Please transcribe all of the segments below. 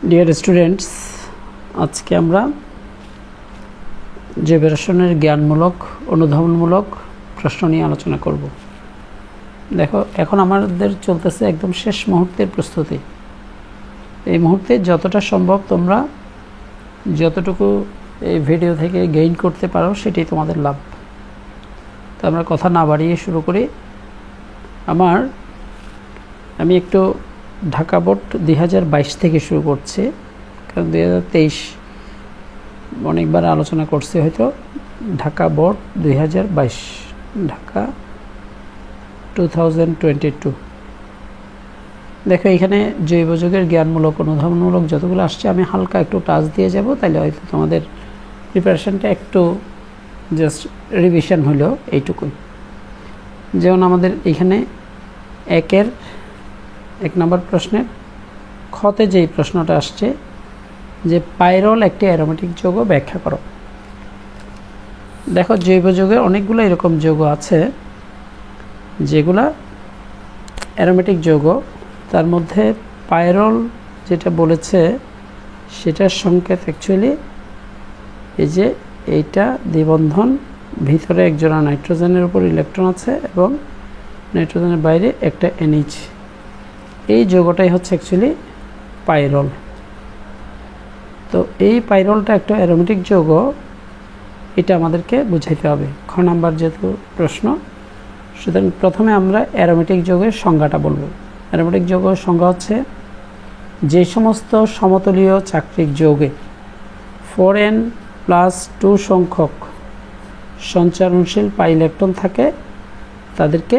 Dear students, আজকে আমরা জৈব রসায়নের জ্ঞানমূলক অনুধাবনমূলক প্রশ্ন নিয়ে আলোচনা করব। দেখো, এখন আমাদের চলতেছে একদম শেষ মুহূর্তের প্রস্তুতি। এই মুহূর্তে যতটা সম্ভব তোমরা যতটুকু এই ভিডিও থেকে গেইন করতে পারো সেটাই তোমাদের লাভ। তো আমরা কথা না বাড়িয়ে শুরু করি। আমি একটু ঢাকা বোর্ড 2022 থেকে শুরু করছি, কারণ 2023 অনেকবার আলোচনা করছি হয়তো। ঢাকা বোর্ড 2022, ঢাকা 2022। দেখো, এখানে জৈব যৌগের জ্ঞানমূলক অনুধাবনমূলক যতগুলো আসছে আমি হালকা একটু টাচ দিয়ে যাব, তাহলে হয়তো তোমাদের প্রিপারেশনটা একটু জাস্ট রিভিশন হলো এইটুকুই। যেমন আমাদের এখানে 1 নম্বর প্রশ্নের খতে যেই প্রশ্নটা আসছে যে পাইরল একটি অ্যারোমেটিক যৌগ ব্যাখ্যা করো। দেখো, জৈব যৌগের অনেকগুলো এরকম যৌগ আছে যেগুলা অ্যারোমেটিক যৌগ। তার মধ্যে পাইরল যেটা বলেছে সেটার সংকেত অ্যাকচুয়ালি এই যে এইটা দ্বিবন্ধন, ভিতরে একজোড়া নাইট্রোজেনের উপর ইলেকট্রন আছে এবং নাইট্রোজেনের বাইরে একটা NH। এই যৌগটাই হচ্ছে অ্যাকচুয়ালি পাইরল। তো এই পাইরলটা একটা অ্যারোমেটিক যৌগ, এটা আমাদেরকে বুঝাইতে হবে। খ নাম্বার যেহেতু প্রশ্ন, সুতরাং প্রথমে আমরা অ্যারোমেটিক যৌগের সংজ্ঞাটা বলবো। অ্যারোমেটিক যৌগের সংজ্ঞা হচ্ছে যে সমস্ত সমতলীয় চাক্রিক যৌগে 4n+2 সংখ্যক সঞ্চারণশীল পাই ইলেকট্রন থাকে তাদেরকে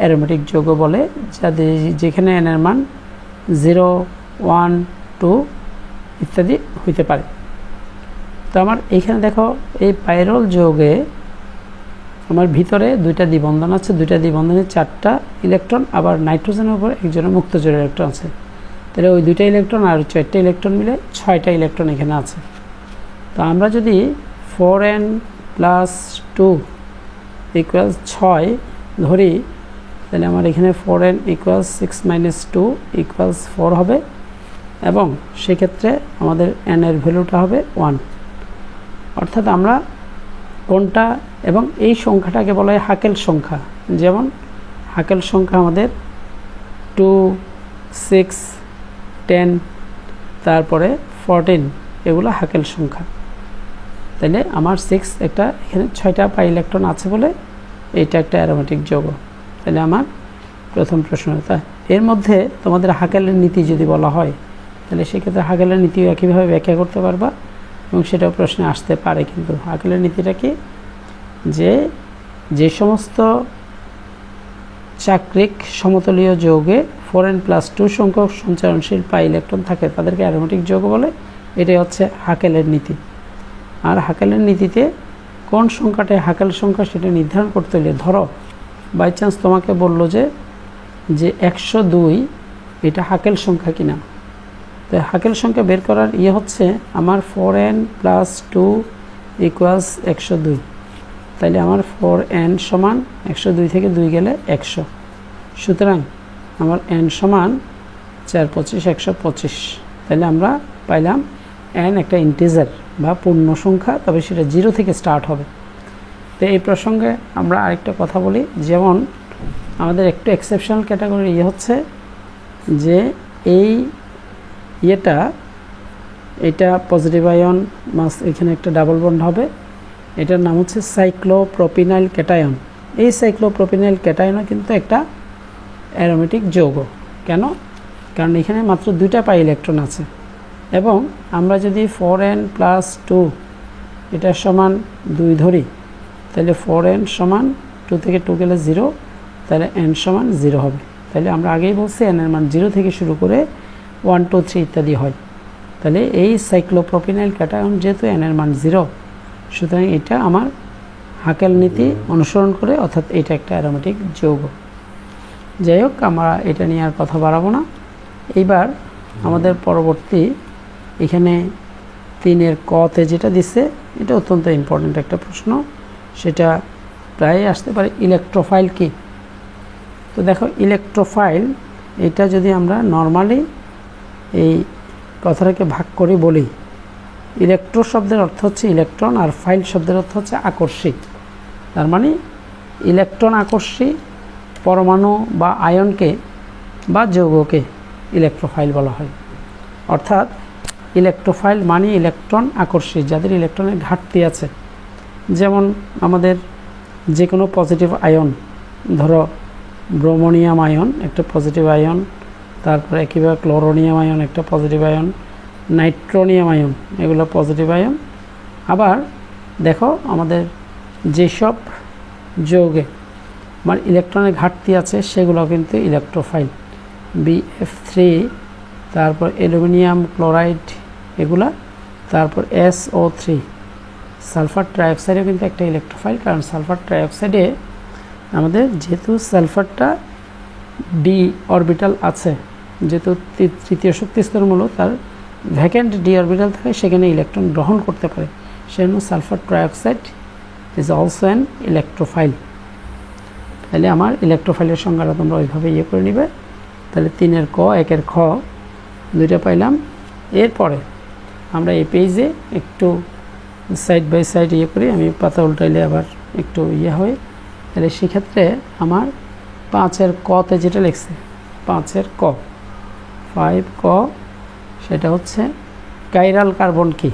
অ্যারোমেটিক যৌগ বলে, যাদের যেখানে n এর মান 0, 1, 2 ইত্যাদি হইতে পারে। তো আমার এইখানে দেখো, এই পাইরল যৌগে আমার ভিতরে দুইটা দ্বিবন্ধন আছে, দুইটা দ্বিবন্ধনে 4টা ইলেকট্রন, আবার নাইট্রোজেনের উপর একজনের মুক্তজোড় ইলেকট্রন আছে। তাহলে ওই 2টা ইলেকট্রন আর 4টা ইলেকট্রন মিলে 6টা ইলেকট্রন এখানে আছে। তো আমরা যদি 4n+2 = 6 ধরি, তাহলে আমার এখানে 4n = 6 - 2 = 4 হবে, এবং সেক্ষেত্রে আমাদের n এর ভ্যালুটা হবে 1। অর্থাৎ আমরা কোনটা, এবং এই সংখ্যাটাকে বলা হয় হাকেল সংখ্যা। যেমন হাকেল সংখ্যা আমাদের 2, 6, 10, তারপরে 14, এগুলো হাকেল সংখ্যা। তাহলে আমার 6 একটা, এখানে 6টা পাই ইলেকট্রন আছে বলে এইটা একটা অ্যারোমেটিক যৌগ। তাহলে আমার প্রথম প্রশ্ন। এর মধ্যে তোমাদের হাকেলের নীতি যদি বলা হয়, তাহলে সেক্ষেত্রে হাকেলের নীতিও একইভাবে ব্যাখ্যা করতে পারবা, এবং সেটাও প্রশ্নে আসতে পারে। কিন্তু হাকেলের নীতিটা কি, যে সমস্ত চাক্রিক সমতলীয় যৌগে 4n+2 সংখ্যক সঞ্চারণশীল পাই ইলেকট্রন থাকে তাদেরকে অ্যারোমেটিক যৌগ বলে। এটাই হচ্ছে হাকেলের নীতি। আর হাকেলের নীতিতে কোন সংখ্যাটাই হাকেল সংখ্যা সেটা নির্ধারণ করতে হলে, ধরো বাই চান্স তোমাকে বললো যে 102 এটা হাকেল সংখ্যা কিনা। তো হাকেল সংখ্যা বের করার হচ্ছে আমার 4n+2 = 102। তাইলে আমার 4n = 102 থেকে 2 গেলে 100। সুতরাং আমার n = 4, 25, 125। তাহলে আমরা পাইলাম n একটা ইন্টিজার বা পূর্ণ সংখ্যা, তবে সেটা 0 থেকে স্টার্ট হবে। তো এই প্রসঙ্গে আমরা আরেকটা কথা বলি, যেমন আমাদের একটু এক্সেপশনাল ক্যাটাগরি হচ্ছে যে এটা পজিটিভ আয়ন মাস, এখানে একটা ডাবল বন্ড হবে, এটার নাম হচ্ছে সাইক্লোপ্রোপিনাইল ক্যাটায়ন। এই সাইক্লোপ্রোপিনাইল ক্যাটায়নও কিন্তু একটা অ্যারোমেটিক যৌগ। কেন? কারণ এখানে মাত্র 2টা পাই ইলেকট্রন আছে, এবং আমরা যদি 4n+2 এটা সমান 2 ধরি, তাহলে 4n = 2 থেকে 2 গেলে 0, তাহলে n = 0 হবে। তাহলে আমরা আগেই বলছি n এর মান 0 থেকে শুরু করে 1, 2, 3 ইত্যাদি হয়। তাহলে এই সাইক্লোপ্রোপিনাইল ক্যাটায়ন যেহেতু n এর মান 0, সুতরাং এটা আমার হাকেল নীতি অনুসরণ করে, অর্থাৎ এটা একটা অ্যারোমেটিক যৌগ। যাই হোক, আমরা এটা নিয়ে আর কথা বাড়াবো না। এইবার আমাদের পরবর্তী এখানে 3-এর কতে যেটা দিচ্ছে, এটা অত্যন্ত ইম্পর্ট্যান্ট একটা প্রশ্ন, সেটা প্রায় আসতে পারে। ইলেকট্রোফাইল কি? তো দেখো, ইলেকট্রোফাইল এটা যদি আমরা নর্মালি এই কথাটাকে ভাগ করে বলি, ইলেকট্রো শব্দের অর্থ হচ্ছে ইলেকট্রন আর ফাইল শব্দের অর্থ হচ্ছে আকর্ষী। তার মানে ইলেকট্রন আকর্ষী পরমাণু বা আয়নকে বা যৌগকে ইলেকট্রোফাইল বলা হয়। অর্থাৎ ইলেকট্রোফাইল মানে ইলেকট্রন আকর্ষী, যাদের ইলেকট্রনের ঘাটতি আছে। যেমন আমাদের যে কোনো পজিটিভ আয়ন, ধরো ব্রোমোনিয়াম আয়ন একটা পজিটিভ আয়ন, তারপরে একইভাবে ক্লোরোনিয়াম আয়ন একটা পজিটিভ আয়ন, নাইট্রোনিয়াম আয়ন এগুলো পজিটিভ আয়ন। আবার দেখো আমাদের যেসব যৌগে মানে ইলেকট্রনের ঘাটতি আছে সেগুলো কিন্তু ইলেকট্রোফাইল, BF3, তারপর অ্যালুমিনিয়াম ক্লোরাইড এগুলা, তারপর SO3 সালফার ট্রাইঅক্সাইডও কিন্তু একটা ইলেকট্রোফাইল। কারণ সালফার ট্রাইঅক্সাইডে আমাদের যেহেতু সালফারটা ডি অরবিটাল আছে, যেহেতু তৃতীয় শক্তি স্তরমূলক, তার ভ্যাকেন্ট ডি অরবিটাল থাকে, সেখানে ইলেকট্রন গ্রহণ করতে পারে। সেজন্য sulphur trioxide is also an electrophile. তাহলে আমার ইলেকট্রোফাইলের সংজ্ঞাটা তোমরা ওইভাবে করে নিবে। তাহলে 3-এর ক 1-এর খ দুইটা পাইলাম। এরপরে আমরা এই পেজে একটু সাইড বাই সাইড করি, আমি পাতা উল্টাইলে আবার একটু হয়। তাহলে সেক্ষেত্রে আমার 5-এর কতে যেটা লিখছে, 5-এর ক 5 ক, সেটা হচ্ছে কাইরাল কার্বন কি।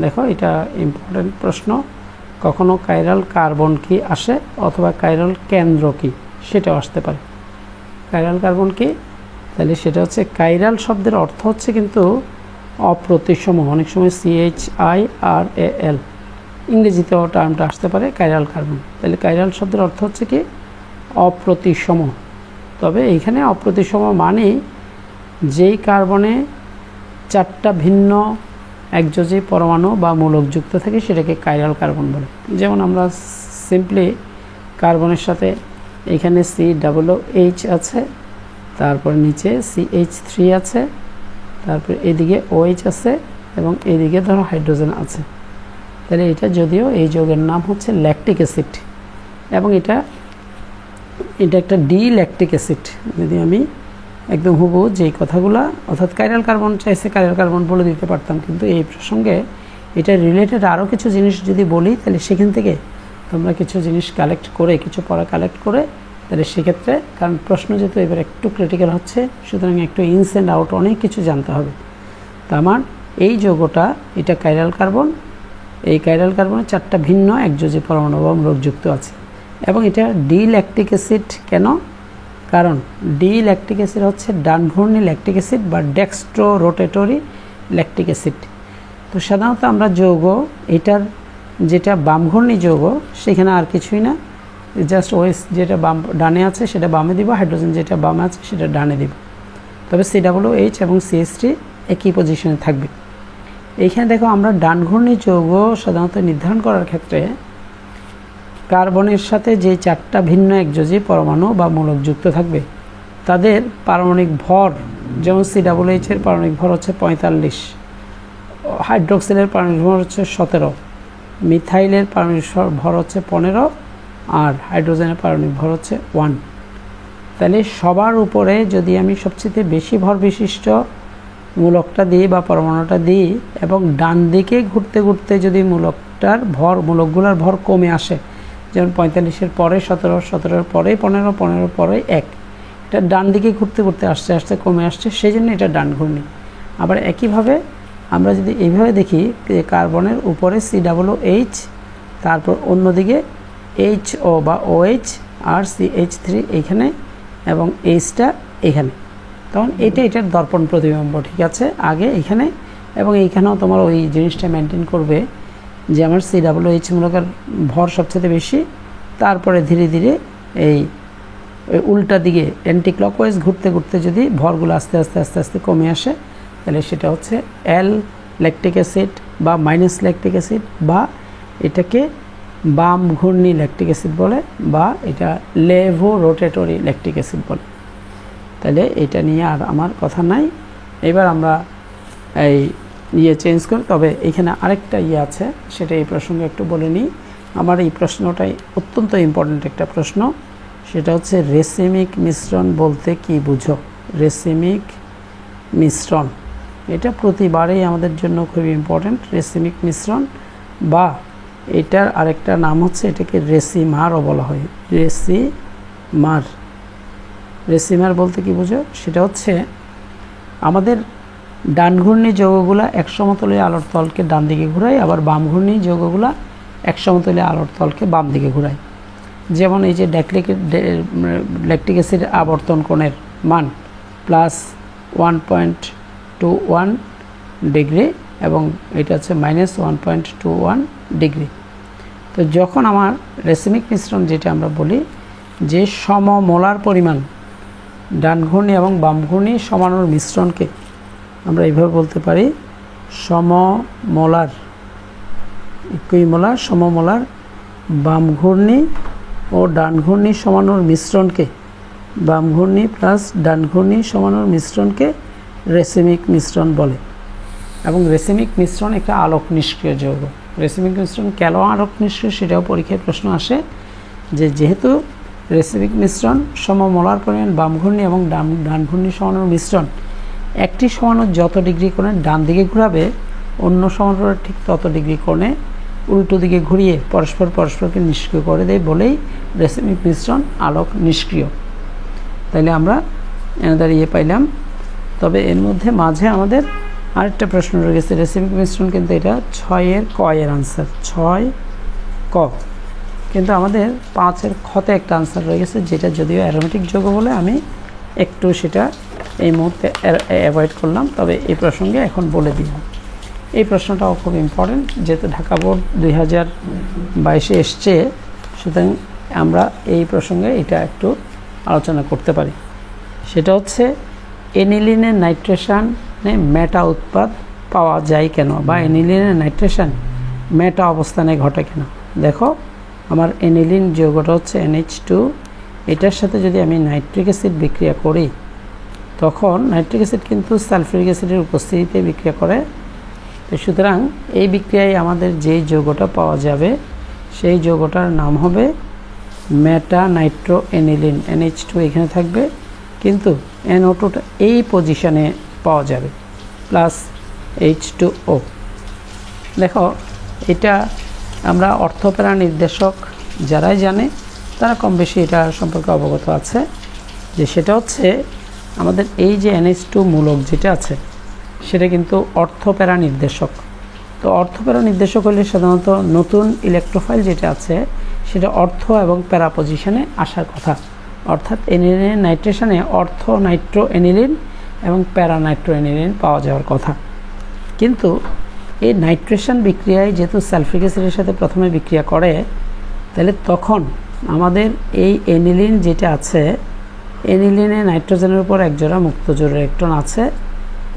দেখো এটা ইম্পর্টেন্ট প্রশ্ন, কখনো কাইরাল কার্বন কি আসে অথবা কাইরাল কেন্দ্র কি সেটাও আসতে পারে। কাইরাল কার্বন কি, তাহলে সেটা হচ্ছে কাইরাল শব্দের অর্থ হচ্ছে কিন্তু অপ্রতিসম। অনেক সময় CHIRAL ইংরেজিতেও টার্মটা আসতে পারে কাইরাল কার্বন। তাহলে কাইরাল শব্দের অর্থ হচ্ছে কি অপ্রতিসম। তবে এইখানে অপ্রতিসম মানে যেই কার্বনে 4টা ভিন্ন একযোজী পরমাণু বা মূলক যুক্ত থাকে সেটাকে কাইরাল কার্বন বলে। যেমন আমরা সিম্পলি কার্বনের সাথে এখানে COOH আছে, তারপর নিচে CH3 আছে, তারপর এদিকে OH আছে এবং এদিকে ধরো হাইড্রোজেন আছে। তাহলে এটা যদিও এই যৌগের নাম হচ্ছে ল্যাকটিক অ্যাসিড এবং এটা একটা ডি ল্যাকটিক অ্যাসিড। যদি আমি একদম হুবহু যেই কথাগুলো অর্থাৎ কাইরাল কার্বন চাইছে কাইরাল কার্বন বলে দিতে পারতাম, কিন্তু এই প্রসঙ্গে এটা রিলেটেড আরও কিছু জিনিস যদি বলি তাহলে সেখান থেকে তোমরা কিছু জিনিস কালেক্ট করে কিছু পড়া কালেক্ট করে তাহলে সেক্ষেত্রে, কারণ প্রশ্ন যেহেতু এবার একটু ক্রিটিক্যাল হচ্ছে, সুতরাং একটু ইনস অ্যান্ড আউট অনেক কিছু জানতে হবে। তো আমার এই যৌগটা এটা কাইরাল কার্বন, এই কাইরাল কার্বনে 4টা ভিন্ন একযোজী পরমাণু বা মূলক যুক্ত আছে এবং এটা ডি ল্যাকটিক অ্যাসিড। কেন? কারণ ডি ল্যাকটিক অ্যাসিড হচ্ছে ডানঘূর্ণি ল্যাকটিক অ্যাসিড বা ডেক্সট্রো রোটেটরি ল্যাকটিক অ্যাসিড। তো সাধারণত আমরা যৌগ এটার যেটা বামঘূর্ণি যৌগ সেখানে আর কিছুই না, জাস্ট ওএস যেটা বাম ডানে আছে সেটা বামে দিব, হাইড্রোজেন যেটা বামে আছে সেটা ডানে দিব। তবে COOH এবং CH3 একই পজিশনে থাকবে। এইখানে দেখো আমরা ডানঘূর্ণি যৌগ সাধারণত নির্ধারণ করার ক্ষেত্রে কার্বনের সাথে যে 4টা ভিন্ন একযোজী পরমাণু বা মূলক যুক্ত থাকবে তাদের পারমাণবিক ভর, যেমন COOH এর পারমাণবিক ভর হচ্ছে 45, হাইড্রোক্সিলের পারমাণবিক ভর হচ্ছে 17, মিথাইলের পারমাণবিক ভর হচ্ছে 15 আর হাইড্রোজেনের পারমাণবিক ভর হচ্ছে 1। তাহলে সবার উপরে যদি আমি সবচেয়ে বেশি ভর বিশিষ্ট মূলকটা দিই বা পরমাণুটা দিই এবং ডান দিকে ঘুরতে ঘুরতে যদি মূলকটার ভর মূলকগুলোর ভর কমে আসে, যেমন 45-এর পরে 17, 17-এর পরে 15, 15-এর পরে 1, এটা ডান দিকে ঘুরতে ঘুরতে আস্তে আস্তে কমে আসছে, সেই জন্য এটা ডানঘূর্ণি। আবার একইভাবে আমরা যদি এইভাবে দেখি কার্বনের উপরে COOH, তারপর অন্যদিকে HO বা OH আর CH3 এইখানে এবং Hটা এখানে, তখন এটার দর্পণ প্রতিবিম্ব। ঠিক আছে, আগে এখানে এবং এইখানেও তোমার ওই জিনিসটা মেনটেন করবে যে আমার COOH মূলকের ভর সবচেয়ে বেশি, তারপরে ধীরে ধীরে এই উল্টা দিকে অ্যান্টি ক্লকওয়াইজ ঘুরতে ঘুরতে যদি ভরগুলো আস্তে আস্তে আস্তে আস্তে কমে আসে তাহলে সেটা হচ্ছে L ল্যাকটিক অ্যাসিড বা মাইনাস ল্যাকটিক অ্যাসিড, বা এটাকে বাম ঘূর্ণি ল্যাকটিক অ্যাসিড বলে, বা এটা লেভো রোটেটরি ল্যাকটিক অ্যাসিড বলে। তাহলে এটা নিয়ে আর আমার কথা নাই। এবার আমরা এই চেঞ্জ করি। তবে এখানে আরেকটা আছে, সেটা এই প্রসঙ্গে একটু বলে নিই। আমার এই প্রশ্নটাই অত্যন্ত ইম্পর্ট্যান্ট একটা প্রশ্ন, সেটা হচ্ছে রেসিমিক মিশ্রণ বলতে কি বুঝো। রেসিমিক মিশ্রণ। এটা প্রতিবারেই আমাদের জন্য খুবই ইম্পর্ট্যান্ট, রেসিমিক মিশ্রণ, বা এটার আরেকটা নাম হচ্ছে এটাকে রেসিমারও বলা হয়। রেসিমার বলতে কি বোঝো? সেটা হচ্ছে আমাদের ডান ঘূর্ণি যৌগগুলা এক সমতলীয় আলোর তলকে ডান দিকে ঘুরায়, আবার বাম ঘূর্ণি যৌগগুলা এক সমতলীয় আলোর তলকে বাম দিকে ঘুরায়। যেমন এই যে ল্যাকটিক অ্যাসিড আবর্তন কোণের মান +1.21 ডিগ্রি এবং এটা হচ্ছে -1.21 ডিগ্রি। তো যখন আমার রেসিমিক মিশ্রণ যেটা আমরা বলি যে সমমোলার পরিমাণ ডান ঘূর্ণি এবং বাম ঘূর্ণি সমানুর মিশ্রণকে আমরা এইভাবে বলতে পারি সমমোলার, ইকুইমোলার, সমমোলার বাম ঘূর্ণি ও ডান ঘূর্ণি সমানুর মিশ্রণকে, বাম ঘূর্ণি প্লাস ডান ঘূর্ণি সমানুর মিশ্রণকে রেসিমিক মিশ্রণ বলে। এবং রেসিমিক মিশ্রণ একটা আলোক নিষ্ক্রিয় যৌগ। রেসিমিক মিশ্রণ কেন আলোক নিষ্ক্রিয় সেটাও পরীক্ষায় প্রশ্ন আসে, যে যেহেতু রেসিমিক মিশ্রণ সমমোলার পরিমাণ বাম ঘূর্ণি এবং ডান ঘূর্ণি সমানুর মিশ্রণ, একটি সমানুর যত ডিগ্রি কোণে ডান দিকে ঘুরাবে অন্য সমানুরের ঠিক তত ডিগ্রি কোণে উল্টো দিকে ঘুরিয়ে পরস্পরকে নিষ্ক্রিয় করে দেয় বলেই রেসিমিক মিশ্রণ আলোক নিষ্ক্রিয়। তাইলে আমরা এনাদের পাইলাম। তবে এর মধ্যে মাঝে আমাদের আরেকটা প্রশ্ন রয়ে গেছে, রেসিমিক মিশ্রণ, কিন্তু এটা 6-এর ক এর আনসার, 6 ক, কিন্তু আমাদের 5-এর খতে একটা আনসার রয়ে গেছে, যেটা যদিও অ্যারোমেটিক যৌগ বলে আমি একটু সেটা এই মুহূর্তে অ্যাভয়েড করলাম, তবে এই প্রসঙ্গে এখন বলে দিলাম। এই প্রশ্নটাও খুব ইম্পর্টেন্ট, যেহেতু ঢাকা বোর্ড 2022-এ এসছে, সুতরাং আমরা এই প্রসঙ্গে এটা একটু আলোচনা করতে পারি। সেটা হচ্ছে এনিলিনের নাইট্রেশনে মেটা উৎপাদ পাওয়া যায় কেন, বা এনিলিনের নাইট্রেশন মেটা অবস্থানে ঘটে কেন। দেখো আমার এনিলিন যৌগটা হচ্ছে NH2, এটার সাথে যদি আমি নাইট্রিক অ্যাসিড বিক্রিয়া করি, তখন নাইট্রিক অ্যাসিড কিন্তু সালফিউরিক অ্যাসিডের উপস্থিতিতে বিক্রিয়া করে। তো সুতরাং এই বিক্রিয়ায় আমাদের যেই যৌগটা পাওয়া যাবে সেই যৌগটার নাম হবে মেটা নাইট্রো এনিলিন। NH2 এখানে থাকবে, কিন্তু NO2টা এই পজিশনে পাওয়া যাবে, প্লাস H2O। দেখো এটা আমরা অর্থপ্যারা নির্দেশক যারাই জানে তারা কম বেশি এটা সম্পর্কে অবগত আছে, যে সেটা হচ্ছে আমাদের এই যে NH2 মূলক যেটা আছে সেটা কিন্তু অর্থপ্যারা নির্দেশক। তো অর্থপ্যারা নির্দেশক হলে সাধারণত নতুন ইলেকট্রোফাইল যেটা আছে সেটা অর্থ এবং প্যারা পজিশনে আসার কথা, অর্থাৎ এনিলিনের নাইট্রেশনে অর্থ নাইট্রো এনিলিন এবং প্যারা নাইট্রো এনিলিন পাওয়া যাওয়ার কথা। কিন্তু এই নাইট্রেশন বিক্রিয়ায় যেহেতু সালফিক অ্যাসিডের সাথে প্রথমে বিক্রিয়া করে, তাহলে তখন আমাদের এই এনিলিন যেটা আছে, এনিলিনে নাইট্রোজেনের উপর একজোড়া মুক্তজোড় ইলেকট্রন আছে।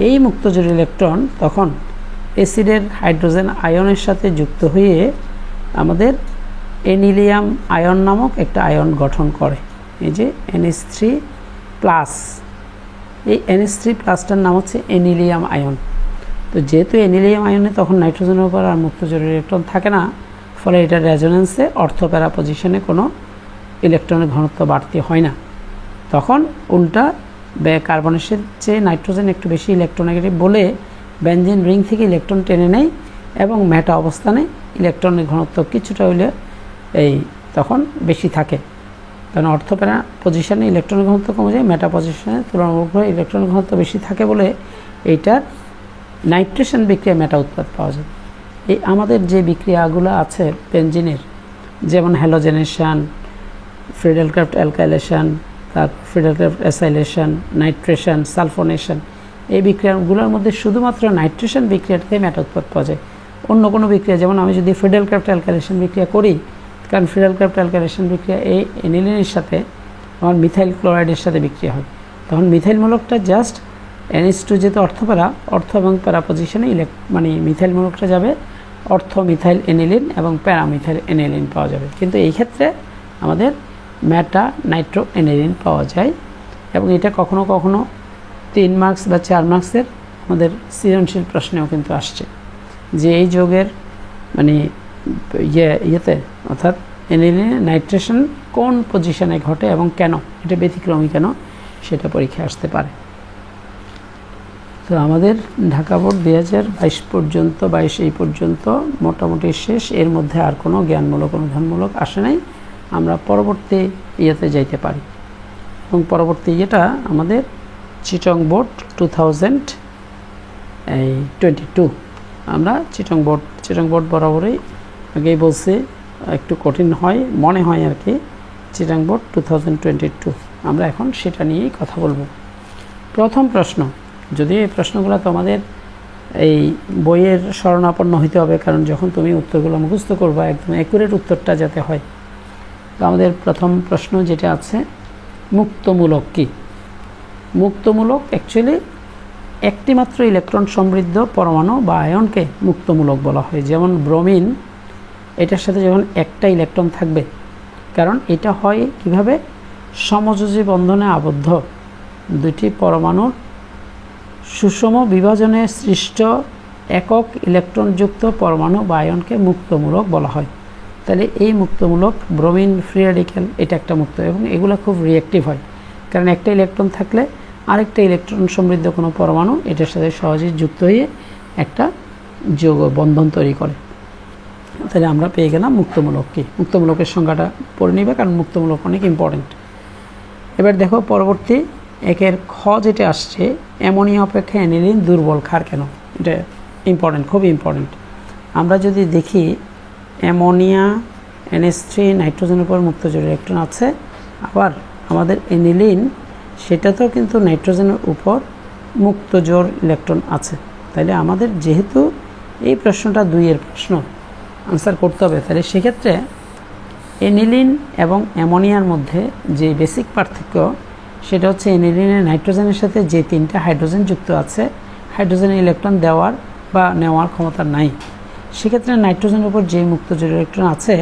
এই মুক্তজোড় ইলেকট্রন তখন অ্যাসিডের হাইড্রোজেন আয়নের সাথে যুক্ত হয়ে আমাদের এনিলিয়াম আয়ন নামক একটা আয়ন গঠন করে, এই যে NH3+। এই NH3+টার নাম হচ্ছে এনিলিয়াম আয়ন। তো যেহেতু এনিলিয়াম আয়নে তখন নাইট্রোজেনের উপর আর মুক্তজোড় ইলেকট্রন থাকে না, ফলে এটা রেজোনেন্সে অর্থপ্যারা পজিশনে কোনো ইলেকট্রনের ঘনত্ব বাড়তি হয় না। তখন উল্টা কার্বনের চেয়ে নাইট্রোজেন একটু বেশি ইলেকট্রোনেগেটিভ বলে বেনজিন রিং থেকে ইলেকট্রন টেনে নেয় এবং মেটা অবস্থানে ইলেকট্রনের ঘনত্ব কিছুটা হলে তখন বেশি থাকে, কারণ অর্থপ্যারা পজিশনে ইলেকট্রনের ঘনত্ব কমে যায়, মেটা পজিশনে তুলনামূলকভাবে ইলেকট্রনের ঘনত্ব বেশি থাকে বলে এইটার নাইট্রেশন বিক্রিয়া মেটা উৎপাদ পাওয়া যায়। এই আমাদের যে বিক্রিয়াগুলো আছে বেনজিনের, যেমন হ্যালোজেনেশন, ফ্রিডেলক্রাফট অ্যালকাইলেশন, তারপর ফ্রিডেলক্রাফট অ্যাসাইলেশন, নাইট্রেশন, সালফোনেশন, এই বিক্রিয়াগুলোর মধ্যে শুধুমাত্র নাইট্রেশন বিক্রিয়াটাতে মেটা উৎপাদ পাওয়া যায়। অন্য কোনো বিক্রিয়া, যেমন আমি যদি ফ্রিডেলক্রাফট অ্যালকাইলেশন বিক্রিয়া করি, কারণ ফ্রিডেলক্রাফট অ্যালকাইলেশন বিক্রিয়া এই এনিলিনের সাথে আমার মিথাইল ক্লোরাইডের সাথে বিক্রিয়া হয়, তখন মিথাইল মূলকটা জাস্ট NH2 যেহেতু অর্থপ্যারা, অর্থ এবং প্যারা পজিশনে মানে মিথাইল মূলকটা যাবে অর্থ মিথাইল এনিলিন এবং প্যারা মিথাইল এনিলিন পাওয়া যাবে। কিন্তু এই ক্ষেত্রে আমাদের মেটা নাইট্রো এনিলিন পাওয়া যায়, এবং এটা কখনো কখনো 3 মার্কস বা 4 মার্কসের আমাদের সৃজনশীল প্রশ্নেও কিন্তু আসছে, যে এই যৌগের মানে ইয়েতে অর্থাৎ এনিলিনে নাইট্রেশন কোন পজিশনে ঘটে এবং কেন, এটা ব্যতিক্রমী কেন, সেটা পরীক্ষায় আসতে পারে। তো আমাদের ঢাকা বোর্ড 2022 পর্যন্ত 22 এই পর্যন্ত মোটামুটি শেষ। এর মধ্যে আর কোনো জ্ঞানমূলক অনুধানমূলক আসে নাই। আমরা পরবর্তী ইয়েতে যাইতে পারি এবং পরবর্তী ইয়েটা আমাদের চিটং বোর্ড 2022। আমরা চিটং বোর্ড বরাবরই আগেই বলছি একটু কঠিন হয় মনে হয় আর কি। চিটং বোর্ড 2022 আমরা এখন সেটা নিয়েই কথা বলবো। প্রথম প্রশ্ন, যদিও এই প্রশ্নগুলো তোমাদের এই বইয়ের শরণাপন্ন হইতে হবে, কারণ যখন তুমি উত্তরগুলো মুখস্থ করবা একদম অ্যাকুরেট উত্তরটা যাতে হয়। তো আমাদের প্রথম প্রশ্ন যেটা আছে, মুক্তমূলক কি? মুক্তমূলক অ্যাকচুয়ালি একটি মাত্র ইলেকট্রন সমৃদ্ধ পরমাণু বা আয়নকে মুক্তমূলক বলা হয়। যেমন ব্রোমিন, এটার সাথে যখন একটা ইলেকট্রন থাকবে, কারণ এটা হয় কিভাবে, সমযোজী বন্ধনে আবদ্ধ দুটি পরমাণুর সুষম বিভাজনে সৃষ্ট একক ইলেকট্রনযুক্ত পরমাণু বা আয়নকে মুক্তমূলক বলা হয়। তাহলে এই মুক্তমূলক ব্রোমিন ফ্রি রেডিক্যাল এটা একটা মুক্ত, এবং এগুলো খুব রিঅ্যাক্টিভ হয়, কারণ একটা ইলেকট্রন থাকলে আরেকটা ইলেকট্রন সমৃদ্ধ কোনো পরমাণু এটার সাথে সহজেই যুক্ত হয়ে একটা যৌগ বন্ধন তৈরি করে। তাহলে আমরা পেয়ে গেলাম মুক্তমূলক কি। মুক্তমূলকের সংজ্ঞাটা পড়ে নিবে, কারণ মুক্তমূলক অনেক ইম্পর্টেন্ট। এবার দেখো পরবর্তী একের খ যেটা আসছে, অ্যামোনিয়া অপেক্ষা অ্যানিলিন দুর্বল ক্ষার কেন? এটা ইম্পর্টেন্ট, খুবই ইম্পর্টেন্ট। আমরা যদি দেখি অ্যামোনিয়া NH3 নাইট্রোজেনের উপর মুক্তজোড় ইলেকট্রন আছে, আবার আমাদের অ্যানিলিন সেটাতেও কিন্তু নাইট্রোজেনের উপর মুক্তজোড় ইলেকট্রন আছে। তাহলে আমাদের যেহেতু এই প্রশ্নটা 2-এর প্রশ্ন আনসার করতে হবে, তাহলে সেক্ষেত্রে অ্যানিলিন এবং অ্যামোনিয়ার মধ্যে যে বেসিক পার্থক্য সেটা হচ্ছে অ্যানিলিনের নাইট্রোজেনের সাথে যে 3টা হাইড্রোজেন যুক্ত আছে, হাইড্রোজেনের ইলেকট্রন দেওয়ার বা নেওয়ার ক্ষমতা নাই। সেক্ষেত্রে নাইট্রোজেনের উপর যে মুক্তজোড় ইলেকট্রন আছে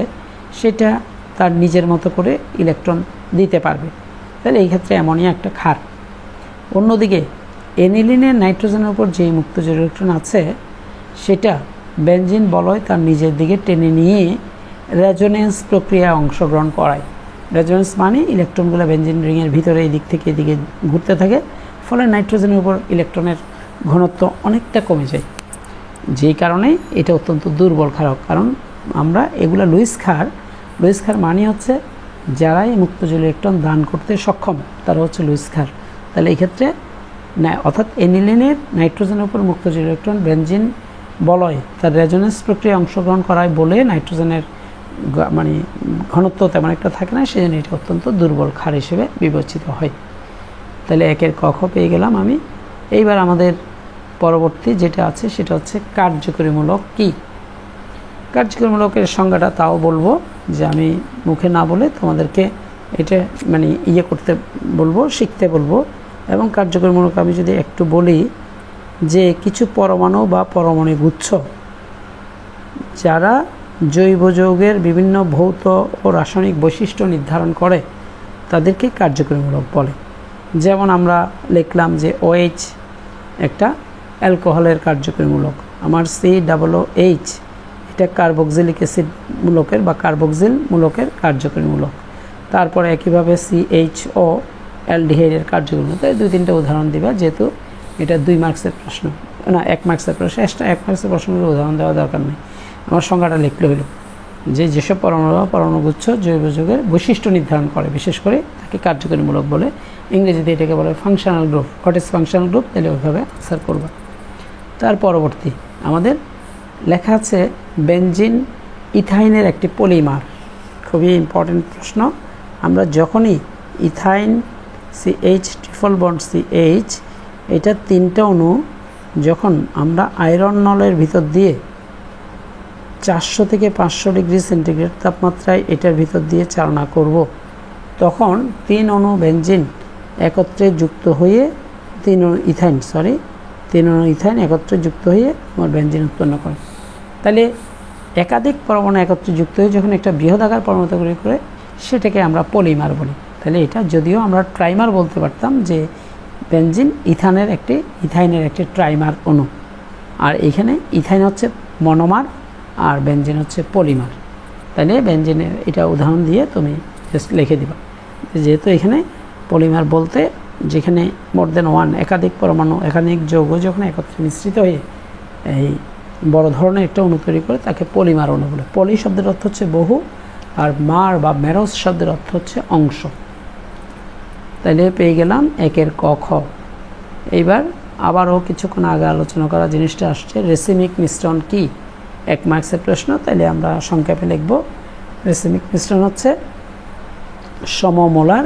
সেটা তার নিজের মতো করে ইলেকট্রন দিতে পারবে। তাহলে এই ক্ষেত্রে অ্যামোনিয়া একটা ক্ষার। অন্যদিকে অ্যানিলিনের নাইট্রোজেনের উপর যে মুক্তজোড় ইলেকট্রন আছে সেটা বেনজিন বলয় তার নিজের দিকে টেনে নিয়ে রেজোনেন্স প্রক্রিয়ায় অংশগ্রহণ করায়। রেজোনেন্স মানে ইলেকট্রনগুলো বেনজিন রিংয়ের ভিতরে এই দিক থেকে এদিকে ঘুরতে থাকে, ফলে নাইট্রোজেনের উপর ইলেকট্রনের ঘনত্ব অনেকটা কমে যায়, যেই কারণে এটা অত্যন্ত দুর্বল ক্ষারক। কারণ আমরা এগুলো লুইস ক্ষার মানে হচ্ছে যারা এই মুক্তজোড় ইলেকট্রন দান করতে সক্ষম তারা হচ্ছে লুইস ক্ষার। তাহলে এই ক্ষেত্রে অর্থাৎ অ্যানিলিনের নাইট্রোজেনের উপর মুক্তজোড় ইলেকট্রন বেনজিন বলয় তার রেজোনেন্স প্রক্রিয়ায় অংশগ্রহণ করায় বলে নাইট্রোজেনের মানে ঘনত্ব তেমন একটা থাকে না, সেজন্য এটা অত্যন্ত দুর্বল ক্ষার হিসেবে বিবেচিত হয়। তাহলে একের ক খ পেয়ে গেলাম আমি। এইবার আমাদের পরবর্তী যেটা আছে সেটা হচ্ছে কার্যকরীমূলক কি। কার্যকরীমূলকের সংজ্ঞাটা তাও বলবো, যে আমি মুখে না বলে তোমাদেরকে এটা মানে করতে বলবো, শিখতে বলবো। এবং কার্যকরীমূলক আমি যদি একটু বলি, যে কিছু পরমাণু বা পরমাণু গুচ্ছ যারা জৈব যৌগের বিভিন্ন ভৌত ও রাসায়নিক বৈশিষ্ট্য নির্ধারণ করে তাদেরকে কার্যকরীমূলক বলে। যেমন আমরা লিখলাম যে OH একটা অ্যালকোহলের কার্যকরীমূলক, আমার COOH এটা কার্বক্সিলিক অ্যাসিড মূলকের বা কার্বক্সিল মূলকের কার্যকরীমূলক। তারপরে একইভাবে CHO অ্যালডিহাইডের কার্যকরীমূলক। তাই 2-3টা উদাহরণ দিবা, যেহেতু এটা 2 মার্কসের প্রশ্ন, না 1 মার্কসের প্রশ্ন। এক্সট্রা 1 মার্কসের প্রশ্নগুলো উদাহরণ দেওয়া দরকার নেই, আমার সংজ্ঞাটা লিখলে হইল যে যেসব পরমাণুগুচ্ছ জৈব যৌগের বৈশিষ্ট্য নির্ধারণ করে, বিশেষ করে তাকে কার্যকরীমূলক বলে। ইংরেজিতে এটাকে বলে functional group. What is functional group? তাহলে ওইভাবে আনসার করবা। তার পরবর্তী আমাদের লেখা আছে বেনজিন ইথাইনের একটি পলিমার। খুবই ইম্পর্টেন্ট প্রশ্ন। আমরা যখনই ethyne CH triple bond CH এটা 3টা অণু যখন আমরা আয়রন নলের ভিতর দিয়ে 400 থেকে 500 ডিগ্রি সেন্টিগ্রেড তাপমাত্রায় এটার ভিতর দিয়ে চালনা করব, তখন 3 অণু বেনজিন একত্রে যুক্ত হয়ে 3 অণু ইথাইন একত্রে যুক্ত হয়ে আমার বেনজিন উৎপন্ন করে। তাহলে একাধিক পরমাণু একত্রে যুক্ত হয়ে যখন একটা বৃহদাকার পরমাণু তৈরি করে সেটাকে আমরা পলিমার বলি। তাহলে এটা যদিও আমরা ট্রাইমার বলতে পারতাম, যে বেনজিন ইথাইনের একটি ট্রাইমার অণু, আর এখানে ইথাইন হচ্ছে মনোমার আর বেনজিন হচ্ছে পলিমার। তাহলে বেনজিনের এটা উদাহরণ দিয়ে তুমি জাস্ট লিখে দিবা, যেহেতু এখানে পলিমার বলতে যেখানে মোর দেন ওয়ান একাধিক পরমাণু একাধিক যৌগ যখন একত্রে মিশ্রিত হয়ে এই বড় ধরনের একটা অণু তৈরি করে তাকে পলিমার অণু বলে। পলি শব্দের অর্থ হচ্ছে বহু, আর মার বা মেরস শব্দের অর্থ হচ্ছে অংশ। তাইলে পেয়ে গেলাম একের ক খ। এইবার আবারও কিছুক্ষণ আগে আলোচনা করা জিনিসটা আসছে, রেসিমিক মিশ্রণ কি? 1 মার্কসের প্রশ্ন। তাইলে আমরা সংক্ষেপে লিখব, রেসিমিক মিশ্রণ হচ্ছে সমমোলার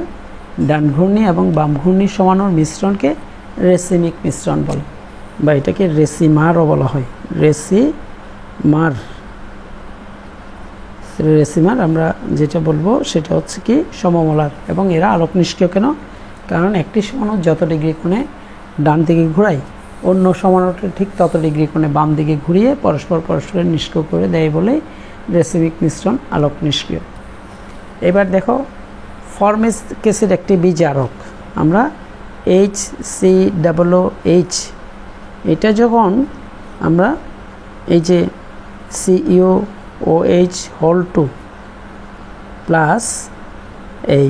ডান ঘূর্ণি এবং বাম ঘূর্ণি সমাণুর মিশ্রণকে রেসিমিক মিশ্রণ বলে, বা এটাকে রেসিমারও বলা হয়। রেসিমার আমরা যেটা বলবো সেটা হচ্ছে কি সমমোলার, এবং এরা আলোক নিষ্ক্রিয় কেন? কারণ একটি সমাণু যত ডিগ্রি কোণে ডান দিকে ঘুরাই, অন্য সমাণুটা ঠিক তত ডিগ্রি কোণে বাম দিকে ঘুরিয়ে পরস্পরের নিষ্ক্রিয় করে দেয় বলে রেসিমিক মিশ্রণ আলোক নিষ্ক্রিয়। এবার দেখো, ফরমেসকেসের একটি বিজারক আমরা HCOOH, এটা যখন আমরা এই যে CuOH হোল 2 প্লাস এই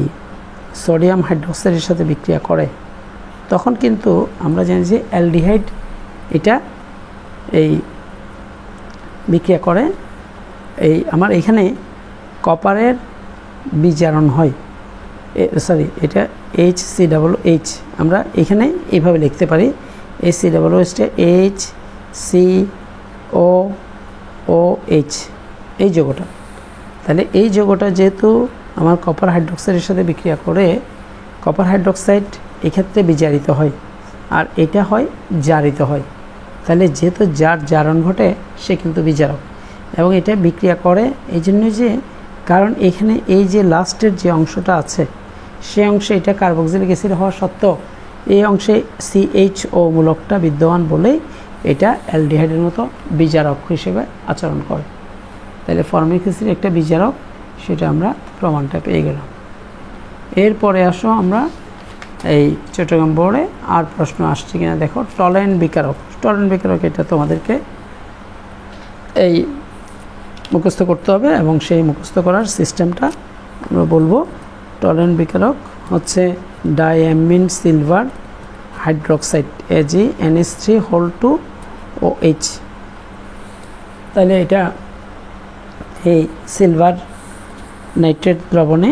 সোডিয়াম হাইড্রোক্সাইডের সাথে বিক্রিয়া করে, তখন কিন্তু আমরা জানি যে অ্যালডিহাইড এটা এই বিক্রিয়া করে। এই আমার এখানে কপারের বিজারণ হয়, এটা HCOOH, আমরা এখানে এইভাবে লিখতে পারি HCOOHটা HCOOH এই যৌগটা। তাহলে এই যৌগটা যেহেতু আমার কপার হাইড্রোক্সাইডের সাথে বিক্রিয়া করে, কপার হাইড্রোক্সাইড এক্ষেত্রে বিজারিত হয় আর এটা হয় জারিত হয়। তাহলে যেহেতু যার জারণ ঘটে সে কিন্তু বিজারক, এবং এটা বিক্রিয়া করে এই জন্য যে, কারণ এখানে এই যে লাস্টের যে অংশটা আছে সেই অংশে এটা কার্বক্সিলিক অ্যাসিড হওয়া সত্ত্বেও এই অংশে CHO মূলকটা বিদ্যমান বলেই এটা অ্যালডিহাইডের মতো বিজারক হিসেবে আচরণ করে। তাহলে ফরমিক অ্যাসিড একটা বিজারক, সেটা আমরা প্রমাণটা পেয়ে গেলাম। এরপরে আসো আমরা এই চট্টগ্রাম বোর্ডে আর প্রশ্ন আসছে কিনা দেখো, টলেন বিকারক। টলেন বিকারক এটা তোমাদেরকে এই মুখস্থ করতে হবে, এবং সেই মুখস্থ করার সিস্টেমটা আমরা বলবো। টলেন বিকারক হচ্ছে diamine silver hydroxide AgNH3 whole 2 OH। তাহলে এটা এই সিলভার নাইট্রেট দ্রবণে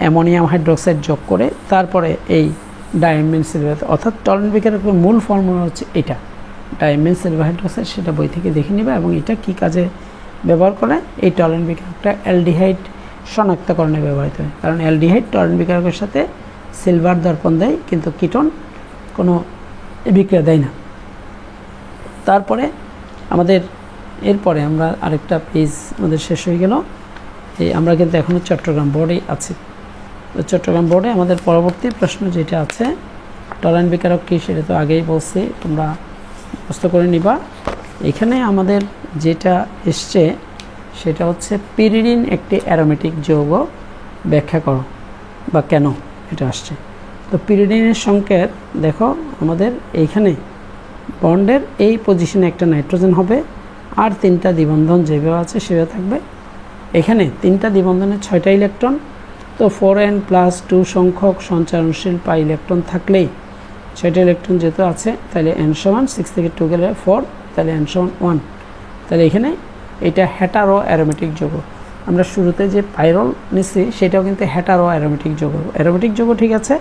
অ্যামোনিয়াম হাইড্রোক্সাইড যোগ করে তারপরে এই ডাইঅ্যামিন সিলভার, অর্থাৎ টলেন বিকারকের মূল ফর্মুলা হচ্ছে এটা ডাইঅ্যামিন সিলভার হাইড্রোক্সাইড। সেটা বই থেকে দেখে নিবে। এবং এটা কি কাজে ব্যবহার করে? এই টলেন বিকারকটা অ্যালডিহাইড শনাক্তকরণে ব্যবহৃত হয়, কারণ অ্যালডিহাইড টলেন বিকারকের সাথে সিলভার দর্পণ দেয় কিন্তু কিটোন কোনো বিক্রিয়া দেয় না। তারপরে আমাদের এরপরে আমরা আরেকটা পেজ আমাদের শেষ হয়ে গেল। এই আমরা কিন্তু এখনও চট্টগ্রাম বোর্ডেই আছি। তো চট্টগ্রাম বোর্ডে আমাদের পরবর্তী প্রশ্ন যেটা আছে, টলেন বিকারক কী সেটা তো আগেই বলছি, তোমরা মুখস্থ করে নিবা। এখানে আমাদের যেটা এসছে সেটা হচ্ছে পিরিডিন একটি অ্যারোমেটিক যৌগ, ব্যাখ্যা করো বা কেন এটা আসছে। তো পিরিডিনের সংকেত দেখো, আমাদের এইখানে বন্ডের এই পজিশনে একটা নাইট্রোজেন হবে, আর 3টা দ্বিবন্ধন যেভাবে আছে সেভাবে থাকবে। এখানে 3টা দ্বিবন্ধনের 6টা ইলেকট্রন, তো 4n+2 সংখ্যক সঞ্চারণশীল পাই ইলেকট্রন থাকলেই 6টা ইলেকট্রন যেহেতু আছে, তাহলে n সমান 6 থেকে 2 গেলে 4, তাহলে n সমান 1। তাহলে এখানে এটা হেটারো অ্যারোমেটিক যৌগ। আমরা শুরুতে যে পাইরল নিচ্ছি সেটাও কিন্তু হেটারো অ্যারোমেটিক যৌগ। অ্যারোমেটিক যৌগ ঠিক আছে,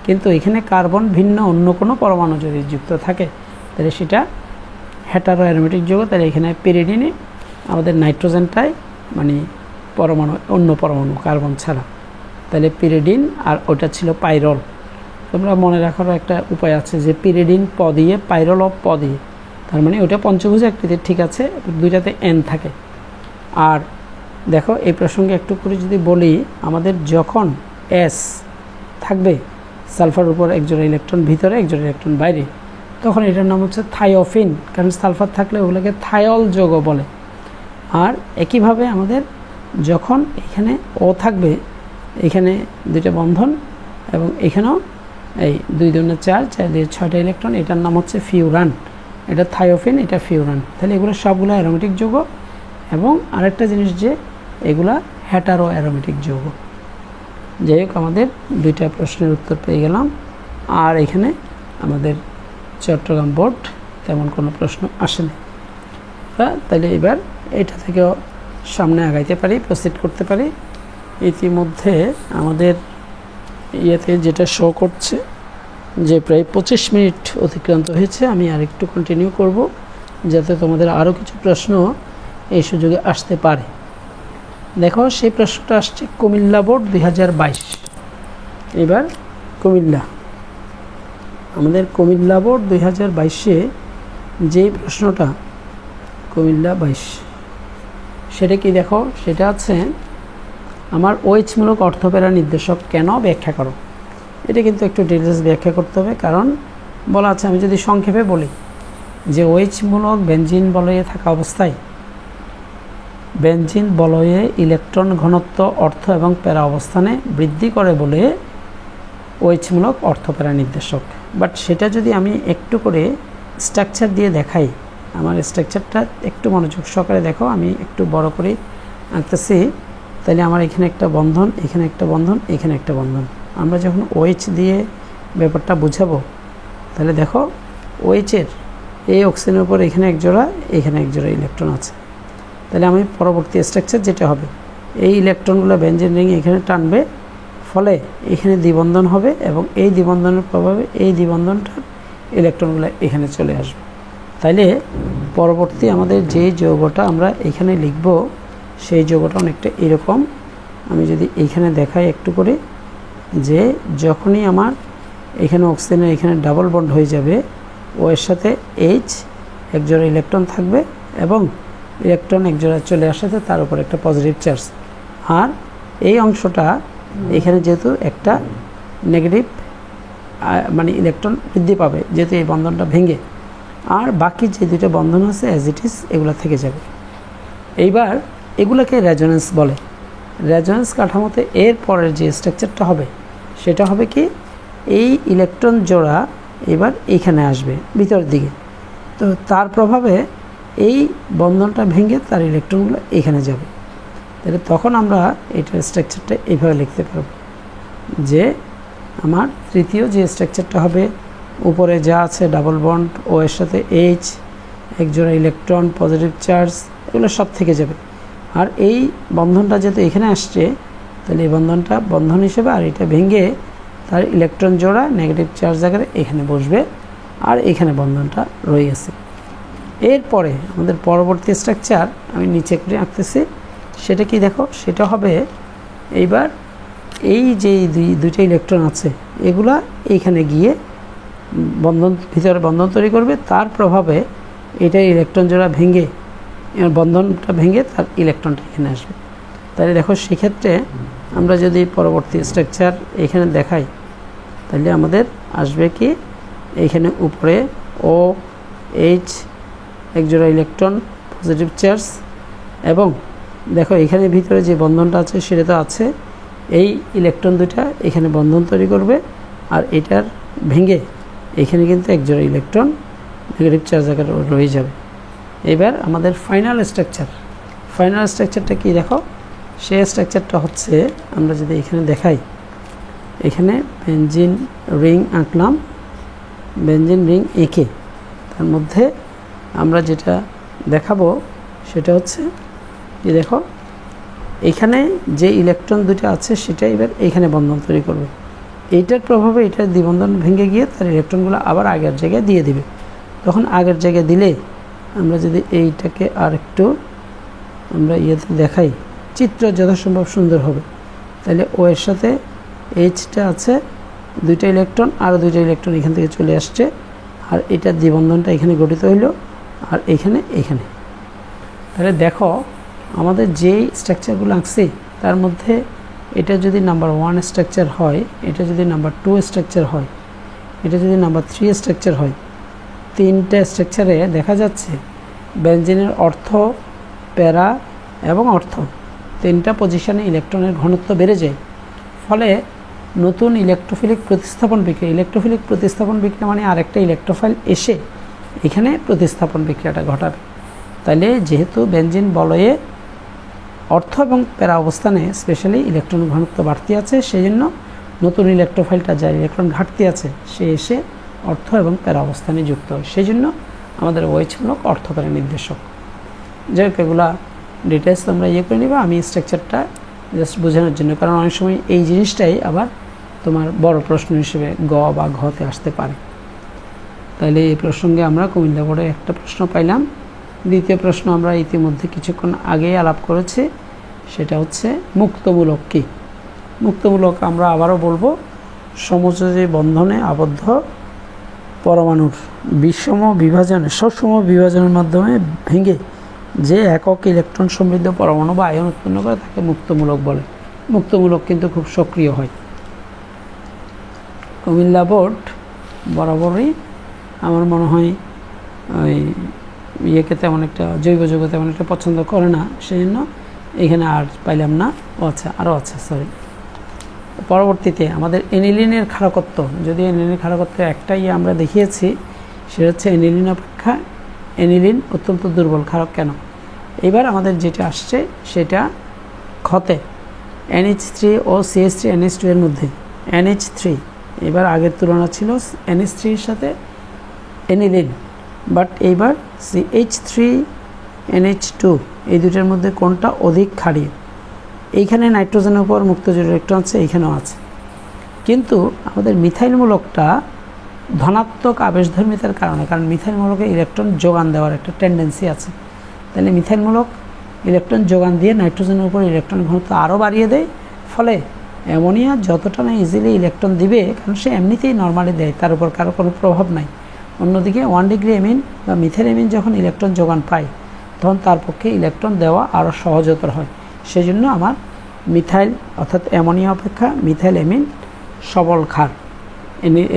কিন্তু এখানে কার্বন ভিন্ন অন্য কোনো পরমাণু যদি যুক্ত থাকে তাহলে সেটা হেটারো অ্যারোমেটিক যৌগ। তাহলে এখানে পিরিডিনে আমাদের নাইট্রোজেনটাই মানে পরমাণু, অন্য পরমাণু কার্বন ছাড়া। তাহলে পিরিডিন আর ওটা ছিল পাইরল। তোমরা মনে রাখারও একটা উপায় আছে যে পিরিডিন প দিয়ে, পাইরল অফ প দিয়ে, তার মানে ওটা পঞ্চভুজ আকৃতির, ঠিক আছে, দুইটাতে n থাকে। আর দেখো এই প্রসঙ্গে একটু করে যদি বলি, আমাদের যখন S থাকবে সালফার উপর একজোড়া ইলেকট্রন ভিতরে একজোড়া ইলেকট্রন বাইরে, তখন এটার নাম হচ্ছে থায়োফিন, কারণ সালফার থাকলে ওগুলোকে থায়ল যৌগ বলে। আর একইভাবে আমাদের যখন এখানে O থাকবে, এখানে 2টা বন্ধন, এবং এখানেও এই 2 2 4, 4 দিয়ে 6টা ইলেকট্রন, এটার নাম হচ্ছে ফিউরান। এটা থায়োফিন, এটা ফিউরান। তাহলে এগুলো সবগুলো অ্যারোমেটিক যৌগ। এবং আরেকটা জিনিস যে এগুলা হেটারো অ্যারোমেটিক যৌগ। যাই হোক, আমাদের 2টা প্রশ্নের উত্তর পেয়ে গেলাম। আর এখানে আমাদের চট্টগ্রাম বোর্ড তেমন কোনো প্রশ্ন আসেনি। তাহলে এবার এটা থেকেও সামনে আগাইতে পারি, প্রসিড করতে পারি। ইতিমধ্যে আমাদের ইয়েতে যেটা শো করছে যে প্রায় 25 মিনিট অতিক্রান্ত হয়েছে। আমি আর একটু কন্টিনিউ করব যাতে তোমাদের আরও কিছু প্রশ্ন এই সুযোগে আসতে পারে। দেখো সেই প্রশ্নটা আসছে কুমিল্লা বোর্ড 2022। এবার কুমিল্লা, আমাদের কুমিল্লা বোর্ড 2022-এ যেই প্রশ্নটা কুমিল্লা 22 সেটা কি দেখো, সেটা আছে আমার ওএইচমূলক অর্থপেরা নির্দেশক কেন ব্যাখ্যা করো। এটা কিন্তু একটু ডিটেলস ব্যাখ্যা করতে হবে, কারণ বলা আছে, আমি যদি সংক্ষেপে বলি যে ওএইচমূলক বেনজিন বলয়ে থাকা অবস্থায় বেনজিন বলয়ে ইলেকট্রন ঘনত্ব অর্থ এবং প্যারা অবস্থানে বৃদ্ধি করে বলে ওএইচমূলক অর্থপেরা নির্দেশক। বাট সেটা যদি আমি একটু করে স্ট্রাকচার দিয়ে দেখাই, আমার স্ট্রাকচারটা একটু মনোযোগ সহকারে দেখো, আমি একটু বড় করে আঁকতেছি। তাহলে আমার এখানে একটা বন্ধন, এখানে একটা বন্ধন, এখানে একটা বন্ধন। আমরা যখন ওএইচ দিয়ে ব্যাপারটা বুঝাবো, তাহলে দেখো ওএইচের এই অক্সিজেনের উপর এখানে এক জোড়া, এখানে এক জোড়া ইলেকট্রন আছে। তাহলে আমি পরবর্তী স্ট্রাকচার যেটা হবে, এই ইলেকট্রনগুলো বেনজিন রিংয়ে এখানে টানবে, ফলে এখানে দ্বিবন্ধন হবে এবং এই দ্বিবন্ধনের প্রভাবে এই দ্বিবন্ধনটার ইলেকট্রনগুলো এখানে চলে আসবে। তাইলে পরবর্তী আমাদের যে যৌগটা আমরা এখানে লিখব, সেই যৌগটা অনেকটা এরকম। আমি যদি এইখানে দেখাই একটু করে, যে যখনই আমার এখানে অক্সিজেনের এখানে ডাবল বন্ড হয়ে যাবে, ও এর সাথে এইচ এক জোড়া ইলেকট্রন থাকবে এবং ইলেকট্রন এক জোড়া চলে আসাতে তার উপর একটা পজিটিভ চার্জ। আর এই অংশটা এখানে যেহেতু একটা নেগেটিভ মানে ইলেকট্রন বৃদ্ধি পাবে, যেহেতু এই বন্ধনটা ভেঙে, আর বাকি যে দুটো বন্ধন আছে অ্যাজ ইট ইজ এগুলো থেকে যাবে। এইবার এগুলোকে রেজোনেন্স বলে। রেজোনেন্স কাঠামোতে এর পরের যে স্ট্রাকচারটা হবে সেটা হবে কি, এই ইলেকট্রন জোড়া এবার এইখানে আসবে ভিতরের দিকে, তো তার প্রভাবে এই বন্ধনটা ভেঙে তার ইলেকট্রনগুলো এখানে যাবে। তাহলে তখন আমরা এটার স্ট্রাকচারটা এইভাবে লিখতে পারব যে আমার তৃতীয় যে স্ট্রাকচারটা হবে, উপরে যা আছে ডাবল বন্ড, ও এর সাথে এইচ এক জোড়া ইলেকট্রন পজিটিভ চার্জ, এগুলো সব থেকে যাবে। আর এই বন্ধনটা যেহেতু এখানে আসছে, তাহলে এই বন্ধনটা বন্ধন হিসেবে, আর এটা ভেঙে তার ইলেকট্রন জোড়া নেগেটিভ চার্জ আকারে এখানে বসবে, আর এখানে বন্ধনটা রয়ে গেছে। এরপরে আমাদের পরবর্তী স্ট্রাকচার আমি নিচে করে আঁকতেছি, সেটা কি দেখো, সেটা হবে এইবার এই যে দুইটা ইলেকট্রন আছে এগুলা এইখানে গিয়ে বন্ধন, ভিতরে বন্ধন তৈরি করবে, তার প্রভাবে এটা ইলেকট্রন জোড়া ভেঙে বন্ধনটা ভেঙে তার ইলেকট্রনটা এখানে আসবে। তাহলে দেখো সেক্ষেত্রে আমরা যদি পরবর্তী স্ট্রাকচার এখানে দেখাই, তাহলে আমাদের আসবে কি, এইখানে উপরে ও এইচ এক জোড়া ইলেকট্রন পজিটিভ চার্জ, এবং দেখো এখানে ভিতরে যে বন্ধনটা আছে সেটা তো আছে, এই ইলেকট্রন দুটা এখানে বন্ধন তৈরি করবে, আর এটার ভেঙে এখানে কিন্তু এক জোড়া ইলেকট্রন নেগেটিভ চার্জ আকারে রয়ে যাবে। এবার আমাদের ফাইনাল স্ট্রাকচারটা কি দেখো, সেই স্ট্রাকচারটা হচ্ছে, আমরা যদি এখানে দেখাই, এখানে বেনজিন রিং আঁকলাম, বেনজিন রিং এঁকে তার মধ্যে আমরা যেটা দেখাবো সেটা হচ্ছে কি দেখো, এখানে যে ইলেকট্রন দুটো আছে সেটা এবার এইখানে বন্ধন তৈরি করবে, এইটার প্রভাবে এটার দ্বিবন্ধন ভেঙে গিয়ে তার ইলেকট্রনগুলো আবার আগের জায়গায় দিয়ে দিবে। তখন আগের জায়গায় দিলে আমরা যদি এইটাকে আর একটু আমরা ইয়েতে দেখাই, চিত্র যথাসম্ভব সুন্দর হবে। তাহলে ও এর সাথে এইচটা আছে দুইটা ইলেকট্রন, আরও দুইটা ইলেকট্রন এখান থেকে চলে আসছে, আর এটার দ্বিবন্ধনটা এখানে গঠিত হইল, আর এখানে। তাহলে দেখো আমাদের যেই স্ট্রাকচারগুলো আঁকছি তার মধ্যে এটা যদি নাম্বার 1 স্ট্রাকচার হয়, এটা যদি নাম্বার 2 স্ট্রাকচার হয়, এটা যদি নাম্বার 3 স্ট্রাকচার হয়, তিনটা স্ট্রাকচারে দেখা যাচ্ছে বেনজিনের অর্থ, প্যারা এবং অর্থ তিনটা পজিশনে ইলেকট্রনের ঘনত্ব বেড়ে যায়। ফলে নতুন ইলেকট্রোফিলিক প্রতিস্থাপন বিক্রিয়া মানে আরেকটা ইলেকট্রোফাইল এসে এখানে প্রতিস্থাপন বিক্রিয়াটা ঘটাবে। তাইলে যেহেতু বেনজিন বলয়ে অর্থ এবং প্যারা অবস্থানে স্পেশালি ইলেকট্রন ঘনত্ব বাড়তি আছে, সেই জন্য নতুন ইলেকট্রোফাইলটা যার ইলেকট্রন ঘাটতি আছে সে এসে অর্থ এবং প্যারা অবস্থানে যুক্ত হয়। সেই জন্য আমাদের ওয়েজ মূলক অর্থকারী নির্দেশক। যাই হোক, এগুলা ডিটেলস তোমরা করে নিবা, আমি স্ট্রাকচারটা জাস্ট বোঝানোর জন্য, কারণ অনেক সময় এই জিনিসটাই আবার তোমার বড় প্রশ্ন হিসেবে গ বা ঘতে আসতে পারে। তাহলে এই প্রসঙ্গে আমরা কুমিল্লা বোর্ডে একটা প্রশ্ন পাইলাম। দ্বিতীয় প্রশ্ন আমরা ইতিমধ্যে কিছুক্ষণ আগেই আলাপ করেছি, সেটা হচ্ছে মুক্তমূলক কী। মুক্তমূলক আমরা আবারও বলবো, সমযোজী বন্ধনে আবদ্ধ পরমাণুর বিষম বিভাজনে সসম বিভাজনের মাধ্যমে ভেঙে যে একক ইলেকট্রন সমৃদ্ধ পরমাণু বা আয়ন উৎপন্ন করে তাকে মুক্তমূলক বলে। মুক্তমূলক কিন্তু খুব সক্রিয় হয়। কুমিল্লা বোর্ড বরাবরই আমার মনে হয় ওই ইয়েকে তেমন একটা জৈব যৌগ তেমন একটা পছন্দ করে না, সেই জন্য এখানে আর পাইলাম না। আচ্ছা, আরও আছে, সরি। পরবর্তীতে আমাদের এনিলিনের ক্ষারকত্ব, যদি এনিলিনের ক্ষারকত্ব একটাই আমরা দেখিয়েছি, সেটা হচ্ছে এনিলিন অপেক্ষা এনিলিন অত্যন্ত দুর্বল ক্ষারক। কেন? এবার আমাদের যেটা আসছে সেটা ক্ষতে NH3 ও CH3 NH2 এর মধ্যে NH3, এবার আগের তুলনা ছিল NH3 এর সাথে এনিলিন, বাট এইবার CH3 NH2 এই দুটোর মধ্যে কোনটা অধিক ক্ষারীয়? এইখানে নাইট্রোজেনের উপর মুক্তজোড় ইলেকট্রন আছে, এইখানেও আছে, কিন্তু আমাদের মিথাইলমূলকটা ধনাত্মক আবেশধর্মিতার কারণে, কারণ মিথাইলমূলকে ইলেকট্রন যোগান দেওয়ার একটা টেন্ডেন্সি আছে, তাহলে মিথাইলমূলক ইলেকট্রন যোগান দিয়ে নাইট্রোজেনের উপর ইলেকট্রন ঘনত্ব আরও বাড়িয়ে দেয়, ফলে অ্যামোনিয়া যতটা না ইজিলি ইলেকট্রন দিবে, কারণ সে এমনিতেই নর্মালি দেয়, তার উপর কারো কোনো প্রভাব নাই। অন্যদিকে 1 ডিগ্রি অ্যামিন বা মিথাইল অ্যামিন যখন ইলেকট্রন যোগান পায়, তখন তার পক্ষে ইলেকট্রন দেওয়া আরও সহজতর হয়। সেজন্য আমার মিথাইল অর্থাৎ অ্যামোনিয়া অপেক্ষা মিথাইল অ্যামিন সবল ক্ষার,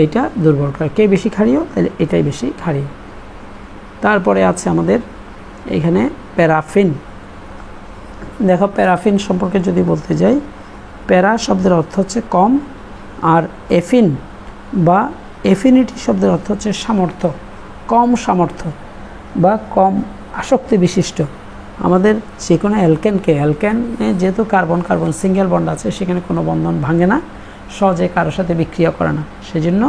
এইটা দুর্বল ক্ষার। কে বেশি ক্ষারীয়? তাহলে এটাই বেশি ক্ষারীয়। তারপরে আছে আমাদের এখানে প্যারাফিন। দেখো, প্যারাফিন সম্পর্কে যদি বলতে যাই, প্যারা শব্দের অর্থ হচ্ছে কম, আর এফিন বা এফিনিটি শব্দের অর্থ হচ্ছে সামর্থ্য, কম সামর্থ্য বা কম আসক্তি বিশিষ্ট। আমাদের যে কোনো অ্যালকেনে যেহেতু কার্বন কার্বন সিঙ্গেল বন্ড আছে, সেখানে কোনো বন্ধন ভাঙে না, সহজে কারোর সাথে বিক্রিয়া করে না, সেজন্য